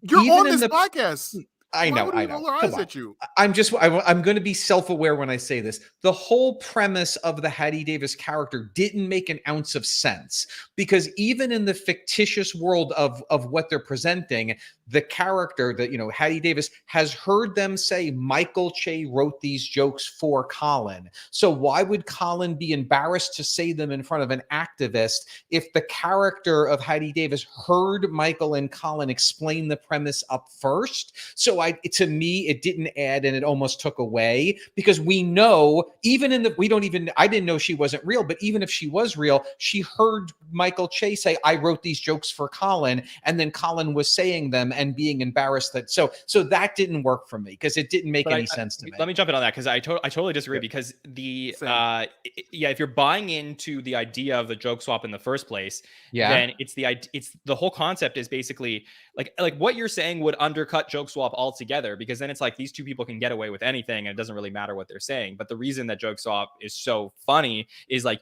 You're on this podcast. I know. Come on. At you? I'm going to be self-aware when I say this. The whole premise of the Hattie Davis character didn't make an ounce of sense, because even in the fictitious world of what they're presenting, the character that, Hattie Davis has heard them say Michael Che wrote these jokes for Colin. So why would Colin be embarrassed to say them in front of an activist if the character of Hattie Davis heard Michael and Colin explain the premise up first? So to me, it didn't add and it almost took away, because we know I didn't know she wasn't real, but even if she was real, she heard Michael Che say, I wrote these jokes for Colin, and then Colin was saying them and being embarrassed that so that didn't work for me, because it didn't make any sense to me. Let me jump in on that, because I totally disagree, because if you're buying into the idea of the joke swap in the first place, then it's the whole concept is basically like what you're saying would undercut joke swap altogether, because then it's like these two people can get away with anything and it doesn't really matter what they're saying. But the reason that joke swap is so funny is like,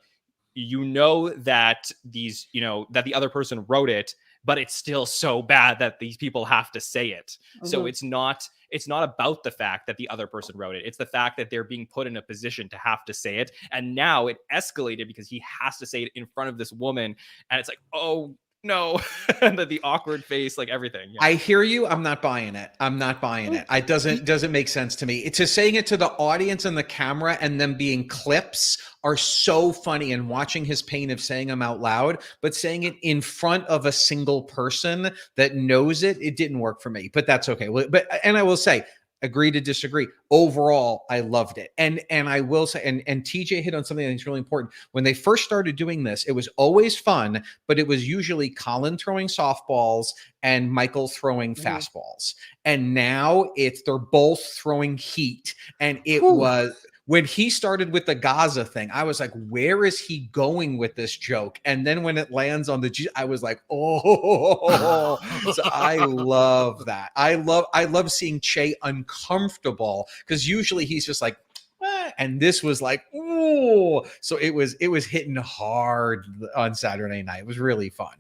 that that the other person wrote it, but it's still so bad that these people have to say it. So it's not about the fact that the other person wrote it. It's the fact that they're being put in a position to have to say it. And now it escalated because he has to say it in front of this woman. And it's like, oh no, and the awkward face, like everything. I hear you. I'm not buying it. It doesn't make sense to me. It's just saying it to the audience and the camera and them being clips are so funny, and watching his pain of saying them out loud, but saying it in front of a single person that knows it didn't work for me, but that's okay. And I will say, agree to disagree. Overall, I loved it. And I will say, and TJ hit on something that's really important. When they first started doing this, it was always fun, but it was usually Colin throwing softballs and Michael throwing fastballs. And now they're both throwing heat. And it was, when he started with the Gaza thing, I was like, where is he going with this joke? And then when it lands on I was like, oh, so I love that. I love seeing Che uncomfortable, because usually he's just like, and this was like, ooh. So it was hitting hard on Saturday night. It was really fun.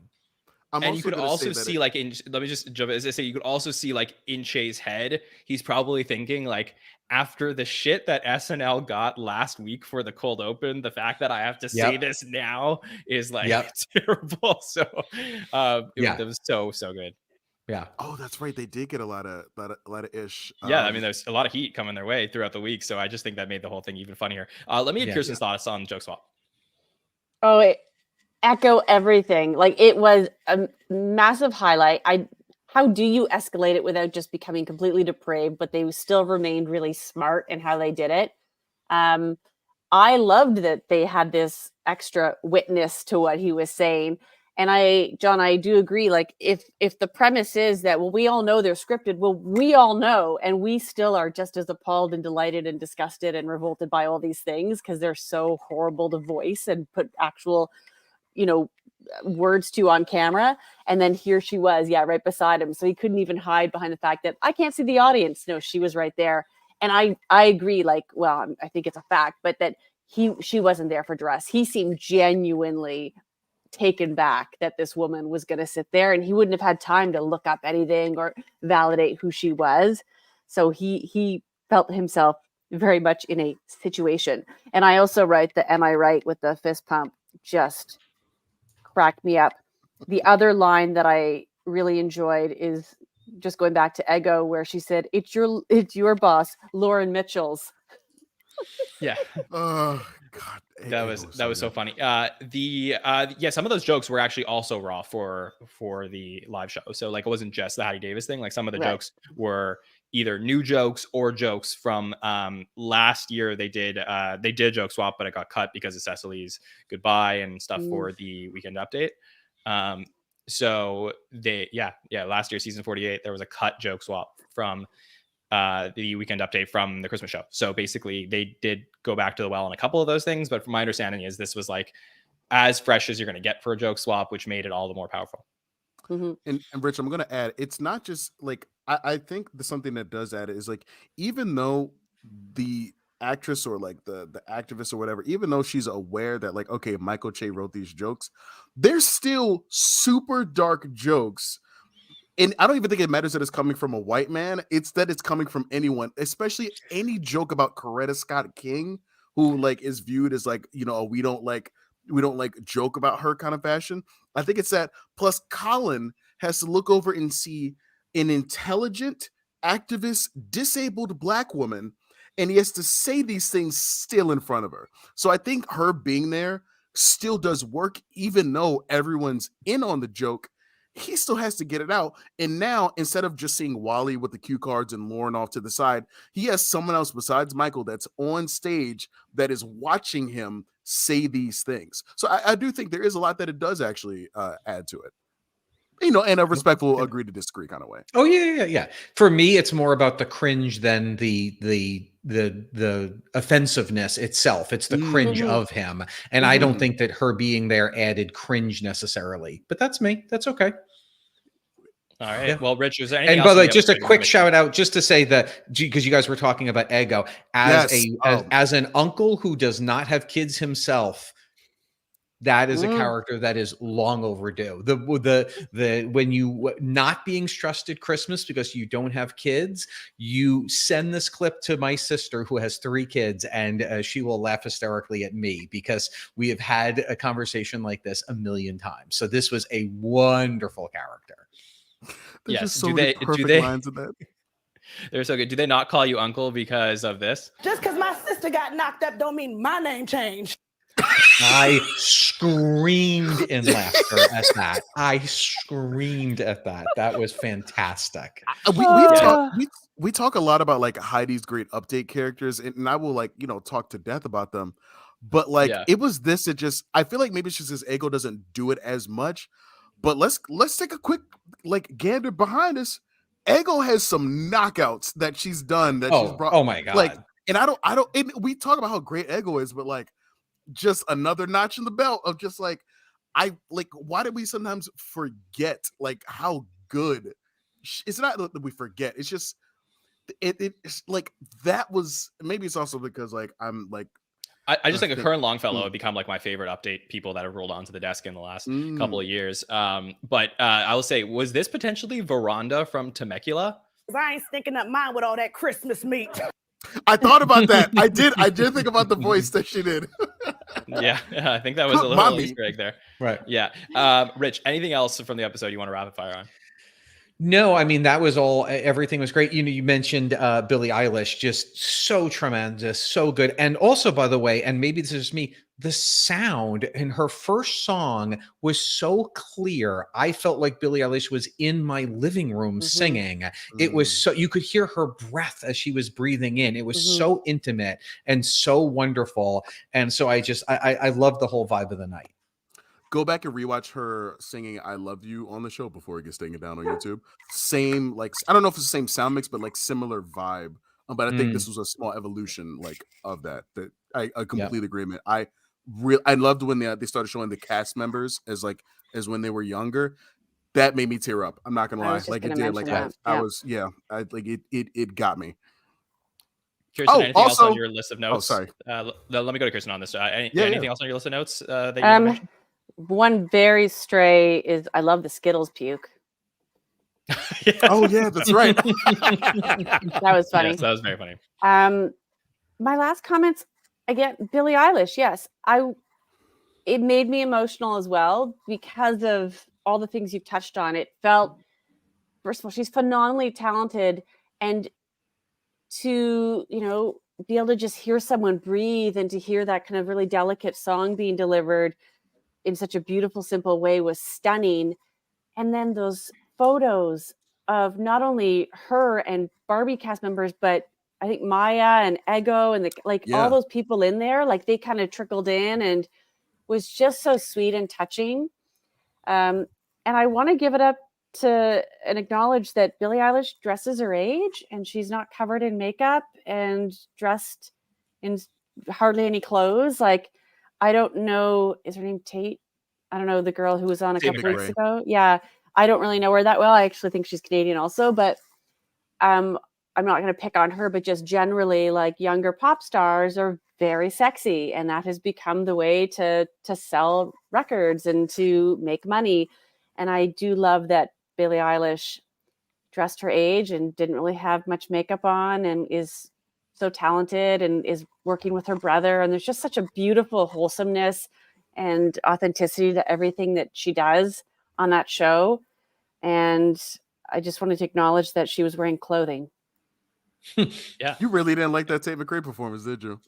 And you could also see let me just jump in. As I say, you could also see like in Che's head, he's probably thinking like, after the shit that SNL got last week for the cold open, the fact that I have to say this now is like terrible. So it was so good. Yeah. Oh, that's right. They did get a lot of ish. I mean, there's a lot of heat coming their way throughout the week. So I just think that made the whole thing even funnier. Let me get Kirsten's thoughts on joke swap. Oh, echo everything. Like, it was a massive highlight. How do you escalate it without just becoming completely depraved, but they still remained really smart in how they did it? I loved that they had this extra witness to what he was saying. And John, I do agree. Like, if the premise is that, well, we all know they're scripted, well, we all know, and we still are just as appalled and delighted and disgusted and revolted by all these things because they're so horrible to voice and put actual, words to on camera. And then here she was, right beside him. So he couldn't even hide behind the fact that I can't see the audience. No, she was right there. And I agree, like, well, I think it's a fact, but that she wasn't there for dress. He seemed genuinely taken back that this woman was going to sit there, and he wouldn't have had time to look up anything or validate who she was. So he felt himself very much in a situation. And I also write the "Am I right?" with the fist pump just cracked me up. The other line that I really enjoyed is just going back to Ego, where she said, it's your boss, Lauren Mitchell's. Yeah. Oh God. That was so funny. Some of those jokes were actually also raw for the live show. So like, it wasn't just the Hattie Davis thing. Like, some of the jokes were either new jokes or jokes from last year. They did joke swap, but it got cut because of Cecily's goodbye and stuff for the weekend update. So last year, season 48, there was a cut joke swap from the weekend update from the Christmas show. So basically they did go back to the well on a couple of those things, but from my understanding is this was like as fresh as you're going to get for a joke swap, which made it all the more powerful. And Rich, I'm going to add, it's not just like, I think something that does add is like, even though the actress or like the activist or whatever, even though she's aware that like, okay, Michael Che wrote these jokes, they're still super dark jokes. And I don't even think it matters that it's coming from a white man. It's that it's coming from anyone, especially any joke about Coretta Scott King, who like is viewed as like, we don't like joke about her kind of fashion. I think it's that. Plus, Colin has to look over and see an intelligent, activist, disabled Black woman, and he has to say these things still in front of her. So I think her being there still does work, even though everyone's in on the joke. He still has to get it out. And now, instead of just seeing Wally with the cue cards and Lauren off to the side, he has someone else besides Michael that's on stage that is watching him say these things. So I do think there is a lot that it does actually add to it. You know, in a respectful agree to disagree kind of way. Oh yeah. For me, it's more about the cringe than the offensiveness itself. It's the cringe of him. And I don't think that her being there added cringe necessarily. But that's me. That's okay. All right. Yeah. Well, Rich, is there anything and else? by the way, just a quick shout out, just to say that, because you guys were talking about Ego, as an uncle who does not have kids himself, that is a character that is long overdue. The when you not being stressed at Christmas because you don't have kids, you send this clip to my sister who has 3 kids, and she will laugh hysterically at me because we have had a conversation like this a million times. So this was a wonderful character. There's Yes. so many perfect lines in that. They're so good. Do they not call you uncle because of this? Just because my sister got knocked up don't mean my name changed. I screamed in laughter at that. I screamed at that. That was fantastic. We talk a lot about like Heidi's great update characters, and I will like, you know, talk to death about them. But like it was this, it just, I feel like maybe it's just his ego doesn't do it as much. But let's take a quick like gander behind us. Ego has some knockouts that she's done that she's brought. Oh my God. Like, and I don't, and we talk about how great Ego is, but like just another notch in the belt of just like, why do we sometimes forget like how good it's not that we forget. It's just, it's like, that was, maybe it's also because like, I'm like, I just think a current Longfellow have become like my favorite update people that have rolled onto the desk in the last couple of years. But I will say, was this potentially Veranda from Temecula? I ain't stinking up mine with all that Christmas meat. I thought about that. I did think about the voice that she did. yeah, I think that was a little Easter egg there. Right. Yeah. Rich, anything else from the episode you want to rapid fire on? No, I mean, that was all, everything was great. You know, you mentioned Billie Eilish, just so tremendous, so good. And also, by the way, and maybe this is me, the sound in her first song was so clear. I felt like Billie Eilish was in my living room singing. It was so, you could hear her breath as she was breathing in. It was so intimate and so wonderful. And so I love the whole vibe of the night. Go back and rewatch her singing "I Love You" on the show before it gets taken down on YouTube. Same, like, I don't know if it's the same sound mix, but like similar vibe. But I think this was a small evolution like of that. That I completely agreement. I loved when they started showing the cast members as when they were younger. That made me tear up. I'm not gonna lie, like it did. Like I was, I like it got me. Kirstin, anything else on your list of notes? Oh, sorry. Let me go to Kirstin on this. Anything else on your list of notes that you want to mention? One very stray is I love the Skittles puke. Oh yeah, that's right. That was funny. Yes, that was very funny. My last comments again, Billie Eilish. Yes, it made me emotional as well because of all the things you've touched on. It felt, first of all, she's phenomenally talented, and to, you know, be able to just hear someone breathe and to hear that kind of really delicate song being delivered in such a beautiful, simple way was stunning. And then those photos of not only her and Barbie cast members, but I think Maya and Ego and all those people in there, like they kind of trickled in and was just so sweet and touching. And I want to give it up to and acknowledge that Billie Eilish dresses her age and she's not covered in makeup and dressed in hardly any clothes. Like, I don't know, is her name Tate? I don't know, the girl who was on a couple weeks ago. Yeah, I don't really know her that well. I actually think she's Canadian also, but I'm not going to pick on her, but just generally, like, younger pop stars are very sexy, and that has become the way to sell records and to make money. And I do love that Billie Eilish dressed her age and didn't really have much makeup on and is so talented and is working with her brother. And there's just such a beautiful wholesomeness and authenticity to everything that she does on that show. And I just wanted to acknowledge that she was wearing clothing. Yeah. You really didn't like that Tate McRae performance, did you?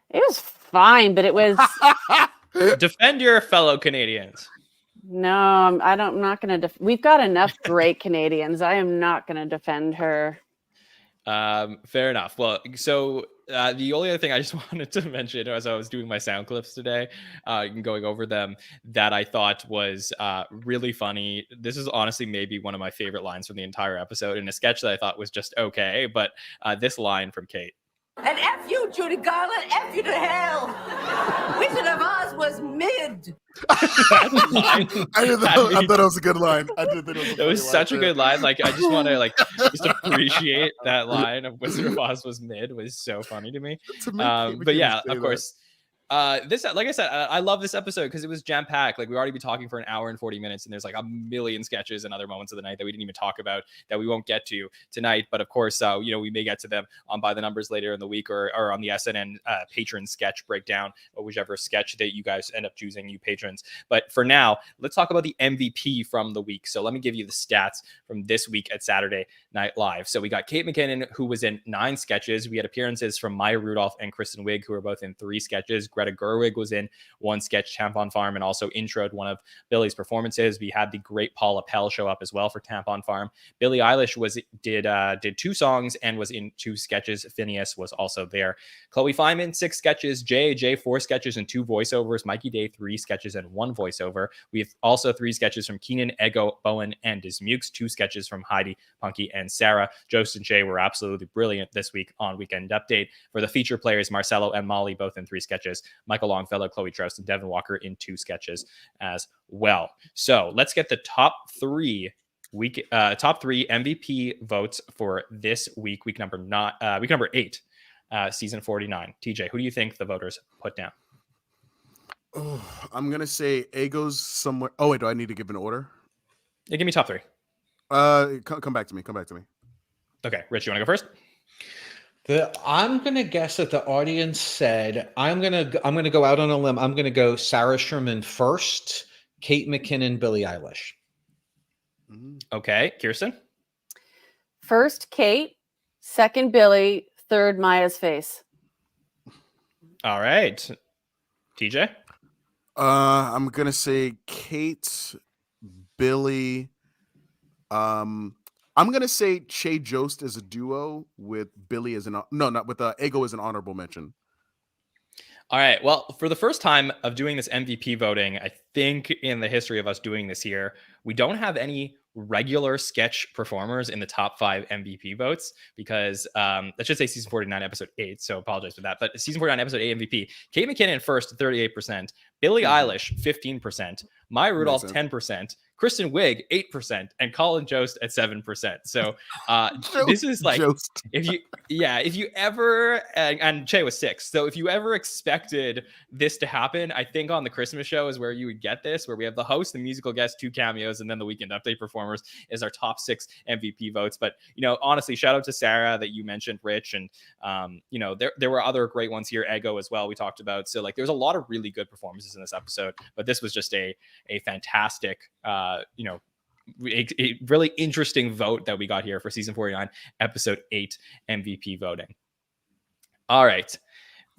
It was fine, but it was Defend your fellow Canadians. no. I'm not going to. We've got enough great Canadians. I am not going to defend her. Fair enough. Well, so the only other thing I just wanted to mention as I was doing my sound clips today, and going over them, that I thought was really funny. This is honestly maybe one of my favorite lines from the entire episode, in a sketch that I thought was just okay. But this line from Kate. And F you, Judy Garland, F you to hell. Wizard of Oz was mid. I thought it was a good line. I did think it was such a good line. Like, I just want to just appreciate that line of Wizard of Oz was mid. Was so funny to me. But yeah, of course. This, like I said, I love this episode because it was jam-packed. Like, we already been talking for an hour and 40 minutes, and there's like a million sketches and other moments of the night that we didn't even talk about that we won't get to tonight. But of course, we may get to them on By the Numbers later in the week, or on the SNN patron sketch breakdown, or whichever sketch that you guys end up choosing, you patrons. But for now, let's talk about the MVP from the week. So let me give you the stats from this week at Saturday Night Live. So we got Kate McKinnon, who was in 9 sketches. We had appearances from Maya Rudolph and Kristen Wiig, who were both in 3 sketches. Greta Gerwig was in 1 sketch, Tampon Farm, and also introed one of Billie's performances. We had the great Paula Pell show up as well for Tampon Farm. Billie Eilish did 2 songs and was in 2 sketches. Phineas was also there. Chloe Fineman, 6 sketches. J.A.J., 4 sketches and 2 voiceovers. Mikey Day, 3 sketches and 1 voiceover. We have also 3 sketches from Keenan, Ego, Bowen, and Dismukes, 2 sketches from Heidi, Punky, and Sarah. Jost and Shay were absolutely brilliant this week on Weekend Update. For the feature players, Marcelo and Molly both in 3 sketches. Michael Longfellow, Chloe Troust, and Devin Walker in 2 sketches as well. So let's get the top 3 MVP votes for this week, week number 8, season 49. TJ, who do you think the voters put down? Oh, I'm gonna say Ego's somewhere. Oh wait, do I need to give an order? Yeah, give me top 3. Come back to me. Okay, Rich, you want to go first? I'm gonna guess that the audience said I'm gonna go out on a limb. I'm gonna go Sarah Sherman first, Kate McKinnon, Billie Eilish. Okay, Kirstin. First, Kate. Second, Billie. Third, Maya's face. All right, TJ. I'm gonna say Kate, Billie. I'm gonna say Che Jost as a duo with Billie as Ego as an honorable mention. All right. Well, for the first time of doing this MVP voting, I think in the history of us doing this here, we don't have any regular sketch performers in the top 5 MVP votes because I should say season 49, episode 8. So apologize for that. But season 49, episode 8 MVP, Kate McKinnon first, 38%, Billie Eilish, 15%, Maya Rudolph, 10%, Kristen Wiig, 8%, and Colin Jost at 7%. So this is like, if you ever, and Che was 6. So if you ever expected this to happen, I think on the Christmas show is where you would get this, where we have the host, the musical guest, 2 cameos, and then the Weekend Update performers is our top 6 MVP votes. But, honestly, shout out to Sarah that you mentioned, Rich. And, there were other great ones here, Ego as well, we talked about. So, there's a lot of really good performances in this episode, but this was just a fantastic, a really interesting vote that we got here for season 49, episode 8 MVP voting. All right,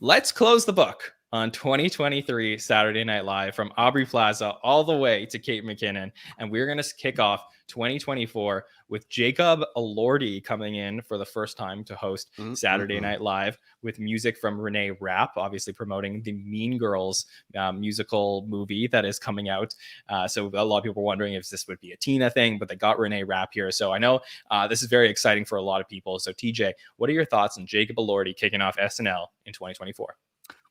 let's close the book on 2023 Saturday Night Live from Aubrey Plaza all the way to Kate McKinnon. And we're going to kick off 2024 with Jacob Elordi coming in for the first time to host Saturday Night Live with music from Renee Rapp, obviously promoting the Mean Girls musical movie that is coming out. So a lot of people were wondering if this would be a Tina thing, but they got Renee Rapp here. So I know this is very exciting for a lot of people. So TJ, what are your thoughts on Jacob Elordi kicking off SNL in 2024?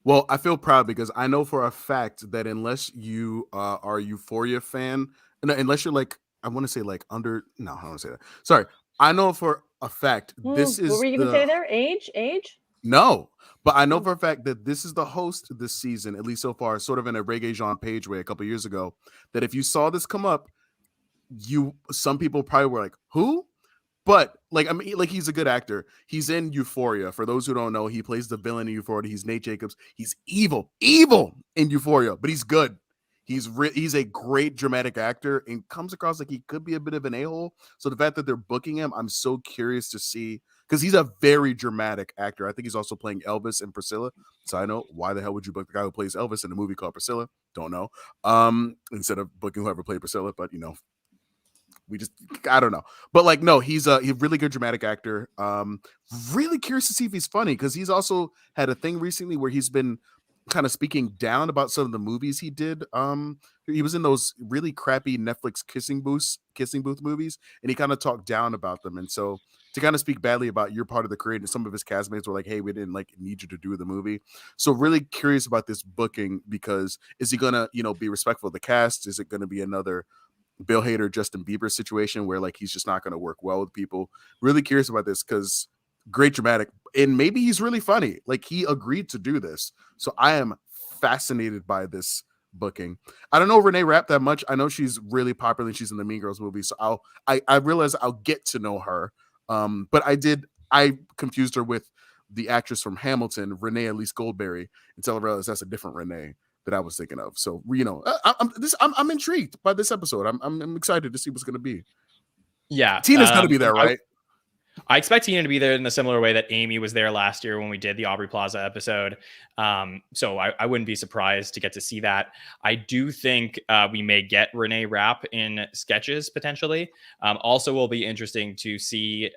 Well, I feel proud because I know for a fact that unless you are a Euphoria fan, unless you're I want to say I don't want to say that. Sorry. I know for a fact this is. What were you going to say there? Age? No, but I know for a fact that this is the host this season, at least so far, sort of in a Reggae Jean Page way a couple years ago, that if you saw this come up, some people probably were like, who? But he's a good actor. He's in Euphoria. For those who don't know, he plays the villain in Euphoria. He's Nate Jacobs. He's evil in Euphoria, but he's good. He's a great dramatic actor and comes across like he could be a bit of an a-hole. So the fact that they're booking him, I'm so curious to see, because he's a very dramatic actor. I think he's also playing Elvis and Priscilla. So I know, why the hell would you book the guy who plays Elvis in a movie called Priscilla? Don't know. Instead of booking whoever played Priscilla, but I don't know. But like, no, he's a really good dramatic actor. Really curious to see if he's funny, because he's also had a thing recently where he's been kind of speaking down about some of the movies he did. He was in those really crappy Netflix kissing booth movies, and he kind of talked down about them. And so to kind of speak badly about your part of the career, and some of his castmates were like, hey, we didn't like need you to do the movie. So really curious about this booking, because is he gonna, be respectful of the cast? Is it gonna be another Bill Hader, Justin Bieber situation where like he's just not going to work well with people? Really curious about this, because great dramatic, and maybe he's really funny. Like, he agreed to do this, so I am fascinated by this booking. I don't know Renee Rapp that much. I know she's really popular and she's in the Mean Girls movie, so I realize I'll get to know her. But I confused her with the actress from Hamilton, Renee Elise Goldberry, until I realized that's a different Renee that I was thinking of. So I'm intrigued by this episode. I'm excited to see what's going to be. Yeah, Tina's going to be there, right? I expect Tina to be there in a similar way that Amy was there last year when we did the Aubrey Plaza episode. So I wouldn't be surprised to get to see that. I do think we may get Renee Rapp in sketches potentially. Also, will be interesting to see,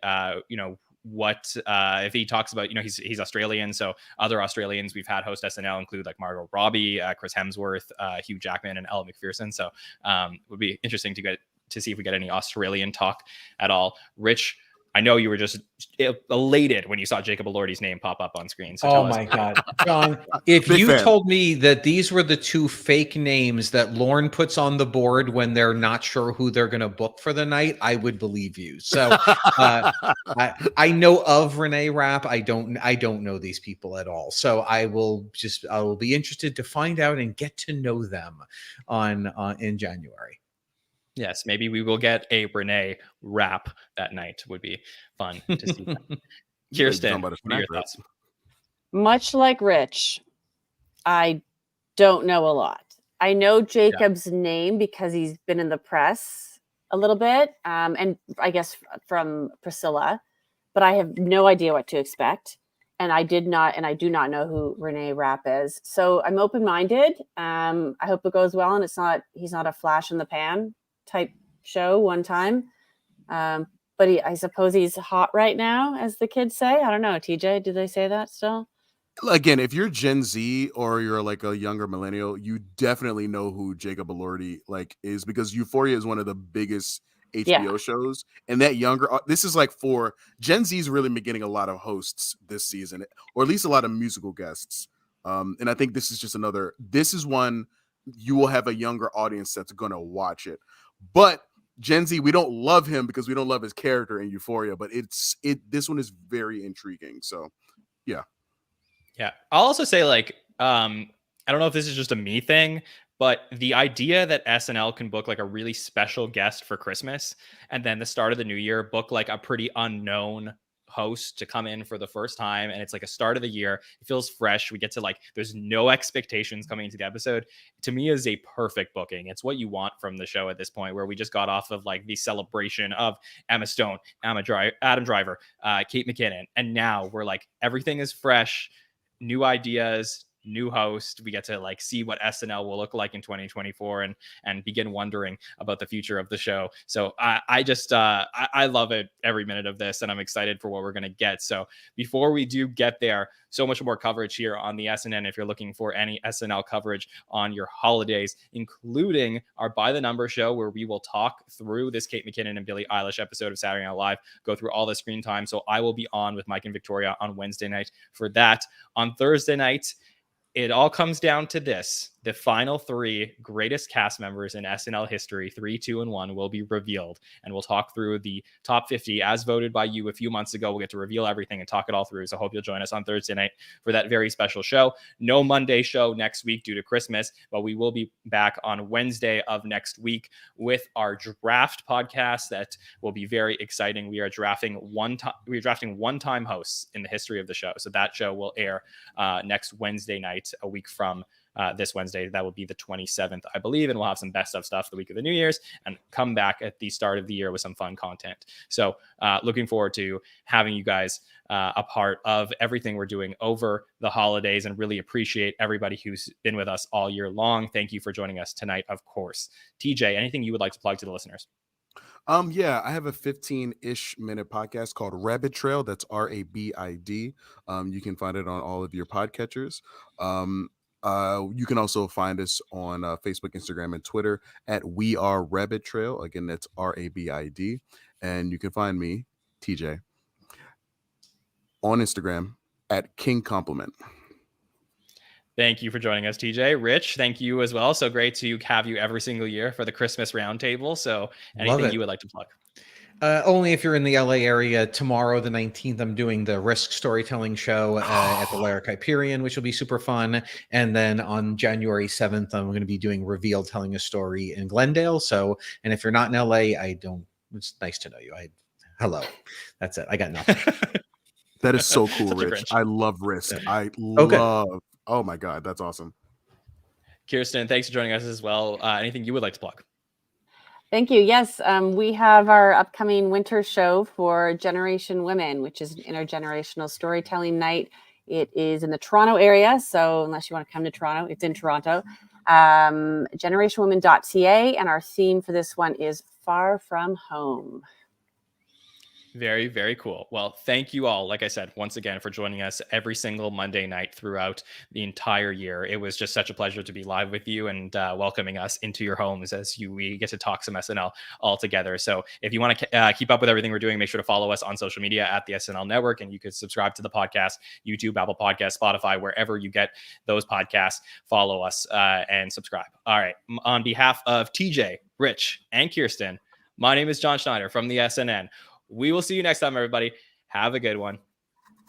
what if he talks about, he's Australian, so other Australians we've had host SNL include like Margot Robbie, Chris Hemsworth, Hugh Jackman, and Elle Macpherson. So would be interesting to see if we get any Australian talk at all. Rich, I know you were just elated when you saw Jacob Elordi's name pop up on screen. So oh my God, John, if you told me that these were the two fake names that Lorne puts on the board when they're not sure who they're going to book for the night, I would believe you. So I know of Renee Rapp. I don't know these people at all. So I will be interested to find out and get to know them in January. Yes, maybe we will get a Renee Rapp that night. Would be fun to see. Kirstin, what are your thoughts? Much like Rich, I don't know a lot. I know Jacob's name because he's been in the press a little bit, and I guess from Priscilla, but I have no idea what to expect. And I do not know who Renee Rapp is. So I'm open-minded. I hope it goes well, and he's not a flash in the pan type show one time. But I suppose he's hot right now, as the kids say. I don't know. TJ, do they say that still? Again, if you're Gen Z or you're like a younger millennial, you definitely know who Jacob Elordi is, because Euphoria is one of the biggest HBO shows. And that this is like for Gen Z's really been getting a lot of hosts this season, or at least a lot of musical guests. And I think this is one you will have a younger audience that's going to watch it. But Gen Z, we don't love him because we don't love his character in Euphoria, but this one is very intriguing. So yeah. I'll also say I don't know if this is just a me thing, but the idea that SNL can book like a really special guest for Christmas and then the start of the new year book like a pretty unknown host to come in for the first time, and it's like a start of the year, it feels fresh, we get to there's no expectations coming into the episode, to me is a perfect booking. It's what you want from the show at this point, where we just got off of the celebration of Emma Stone, Adam Driver, Kate McKinnon, and now we're everything is fresh, new ideas, new host. We get to see what SNL will look like in 2024 and begin wondering about the future of the show. So I love it, every minute of this, and I'm excited for what we're going to get. So before we do get there, so much more coverage here on the SNN. If you're looking for any SNL coverage on your holidays, including our By the Number show, where we will talk through this Kate McKinnon and Billie Eilish episode of Saturday Night Live, go through all the screen time. So I will be on with Mike and Victoria on Wednesday night for that. On Thursday night, it all comes down to this. The final 3 greatest cast members in SNL history, 3, 2, and 1, will be revealed. And we'll talk through the top 50 as voted by you a few months ago. We'll get to reveal everything and talk it all through. So hope you'll join us on Thursday night for that very special show. No Monday show next week due to Christmas, but we will be back on Wednesday of next week with our draft podcast. That will be very exciting. We are drafting one-time hosts in the history of the show. So that show will air next Wednesday night, a week from this Wednesday. That will be the 27th, I believe, and we'll have some best of stuff the week of the New Year's and come back at the start of the year with some fun content. So looking forward to having you guys a part of everything we're doing over the holidays, and really appreciate everybody who's been with us all year long. Thank you for joining us tonight, of course. TJ, anything you would like to plug to the listeners? Yeah, I have a 15-ish minute podcast called Rabbit Trail. That's RABID. You can find it on all of your podcatchers. You can also find us on Facebook, Instagram, and Twitter at We Are Rabbit Trail. Again, that's RABID. And you can find me, TJ, on Instagram at King Compliment. Thank you for joining us, TJ. Rich, thank you as well. So great to have you every single year for the Christmas Roundtable. So anything you would like to plug? Only if you're in the LA area. Tomorrow, the 19th, I'm doing the Risk Storytelling Show at the Lyric Hyperion, which will be super fun. And then on January 7th, I'm going to be doing Reveal, telling a story in Glendale. So, and if you're not in LA, it's nice to know you. Hello. That's it. I got nothing. That is so cool, Rich. I love Risk. Oh my God, that's awesome. Kirstin, thanks for joining us as well. Anything you would like to plug? Thank you. Yes, we have our upcoming winter show for Generation Women, which is an intergenerational storytelling night. It is in the Toronto area, so unless you want to come to Toronto, it's in Toronto. Generationwomen.ca, and our theme for this one is Far From Home. Very, very cool. Well, thank you all, like I said, once again, for joining us every single Monday night throughout the entire year. It was just such a pleasure to be live with you and welcoming us into your homes as we get to talk some SNL all together. So if you want to keep up with everything we're doing, make sure to follow us on social media at the SNL Network, and you could subscribe to the podcast, YouTube, Apple Podcasts, Spotify, wherever you get those podcasts. Follow us and subscribe. All right. On behalf of TJ, Rich, and Kirstin, my name is Jon Schneider from the SNN. We will see you next time, everybody. Have a good one.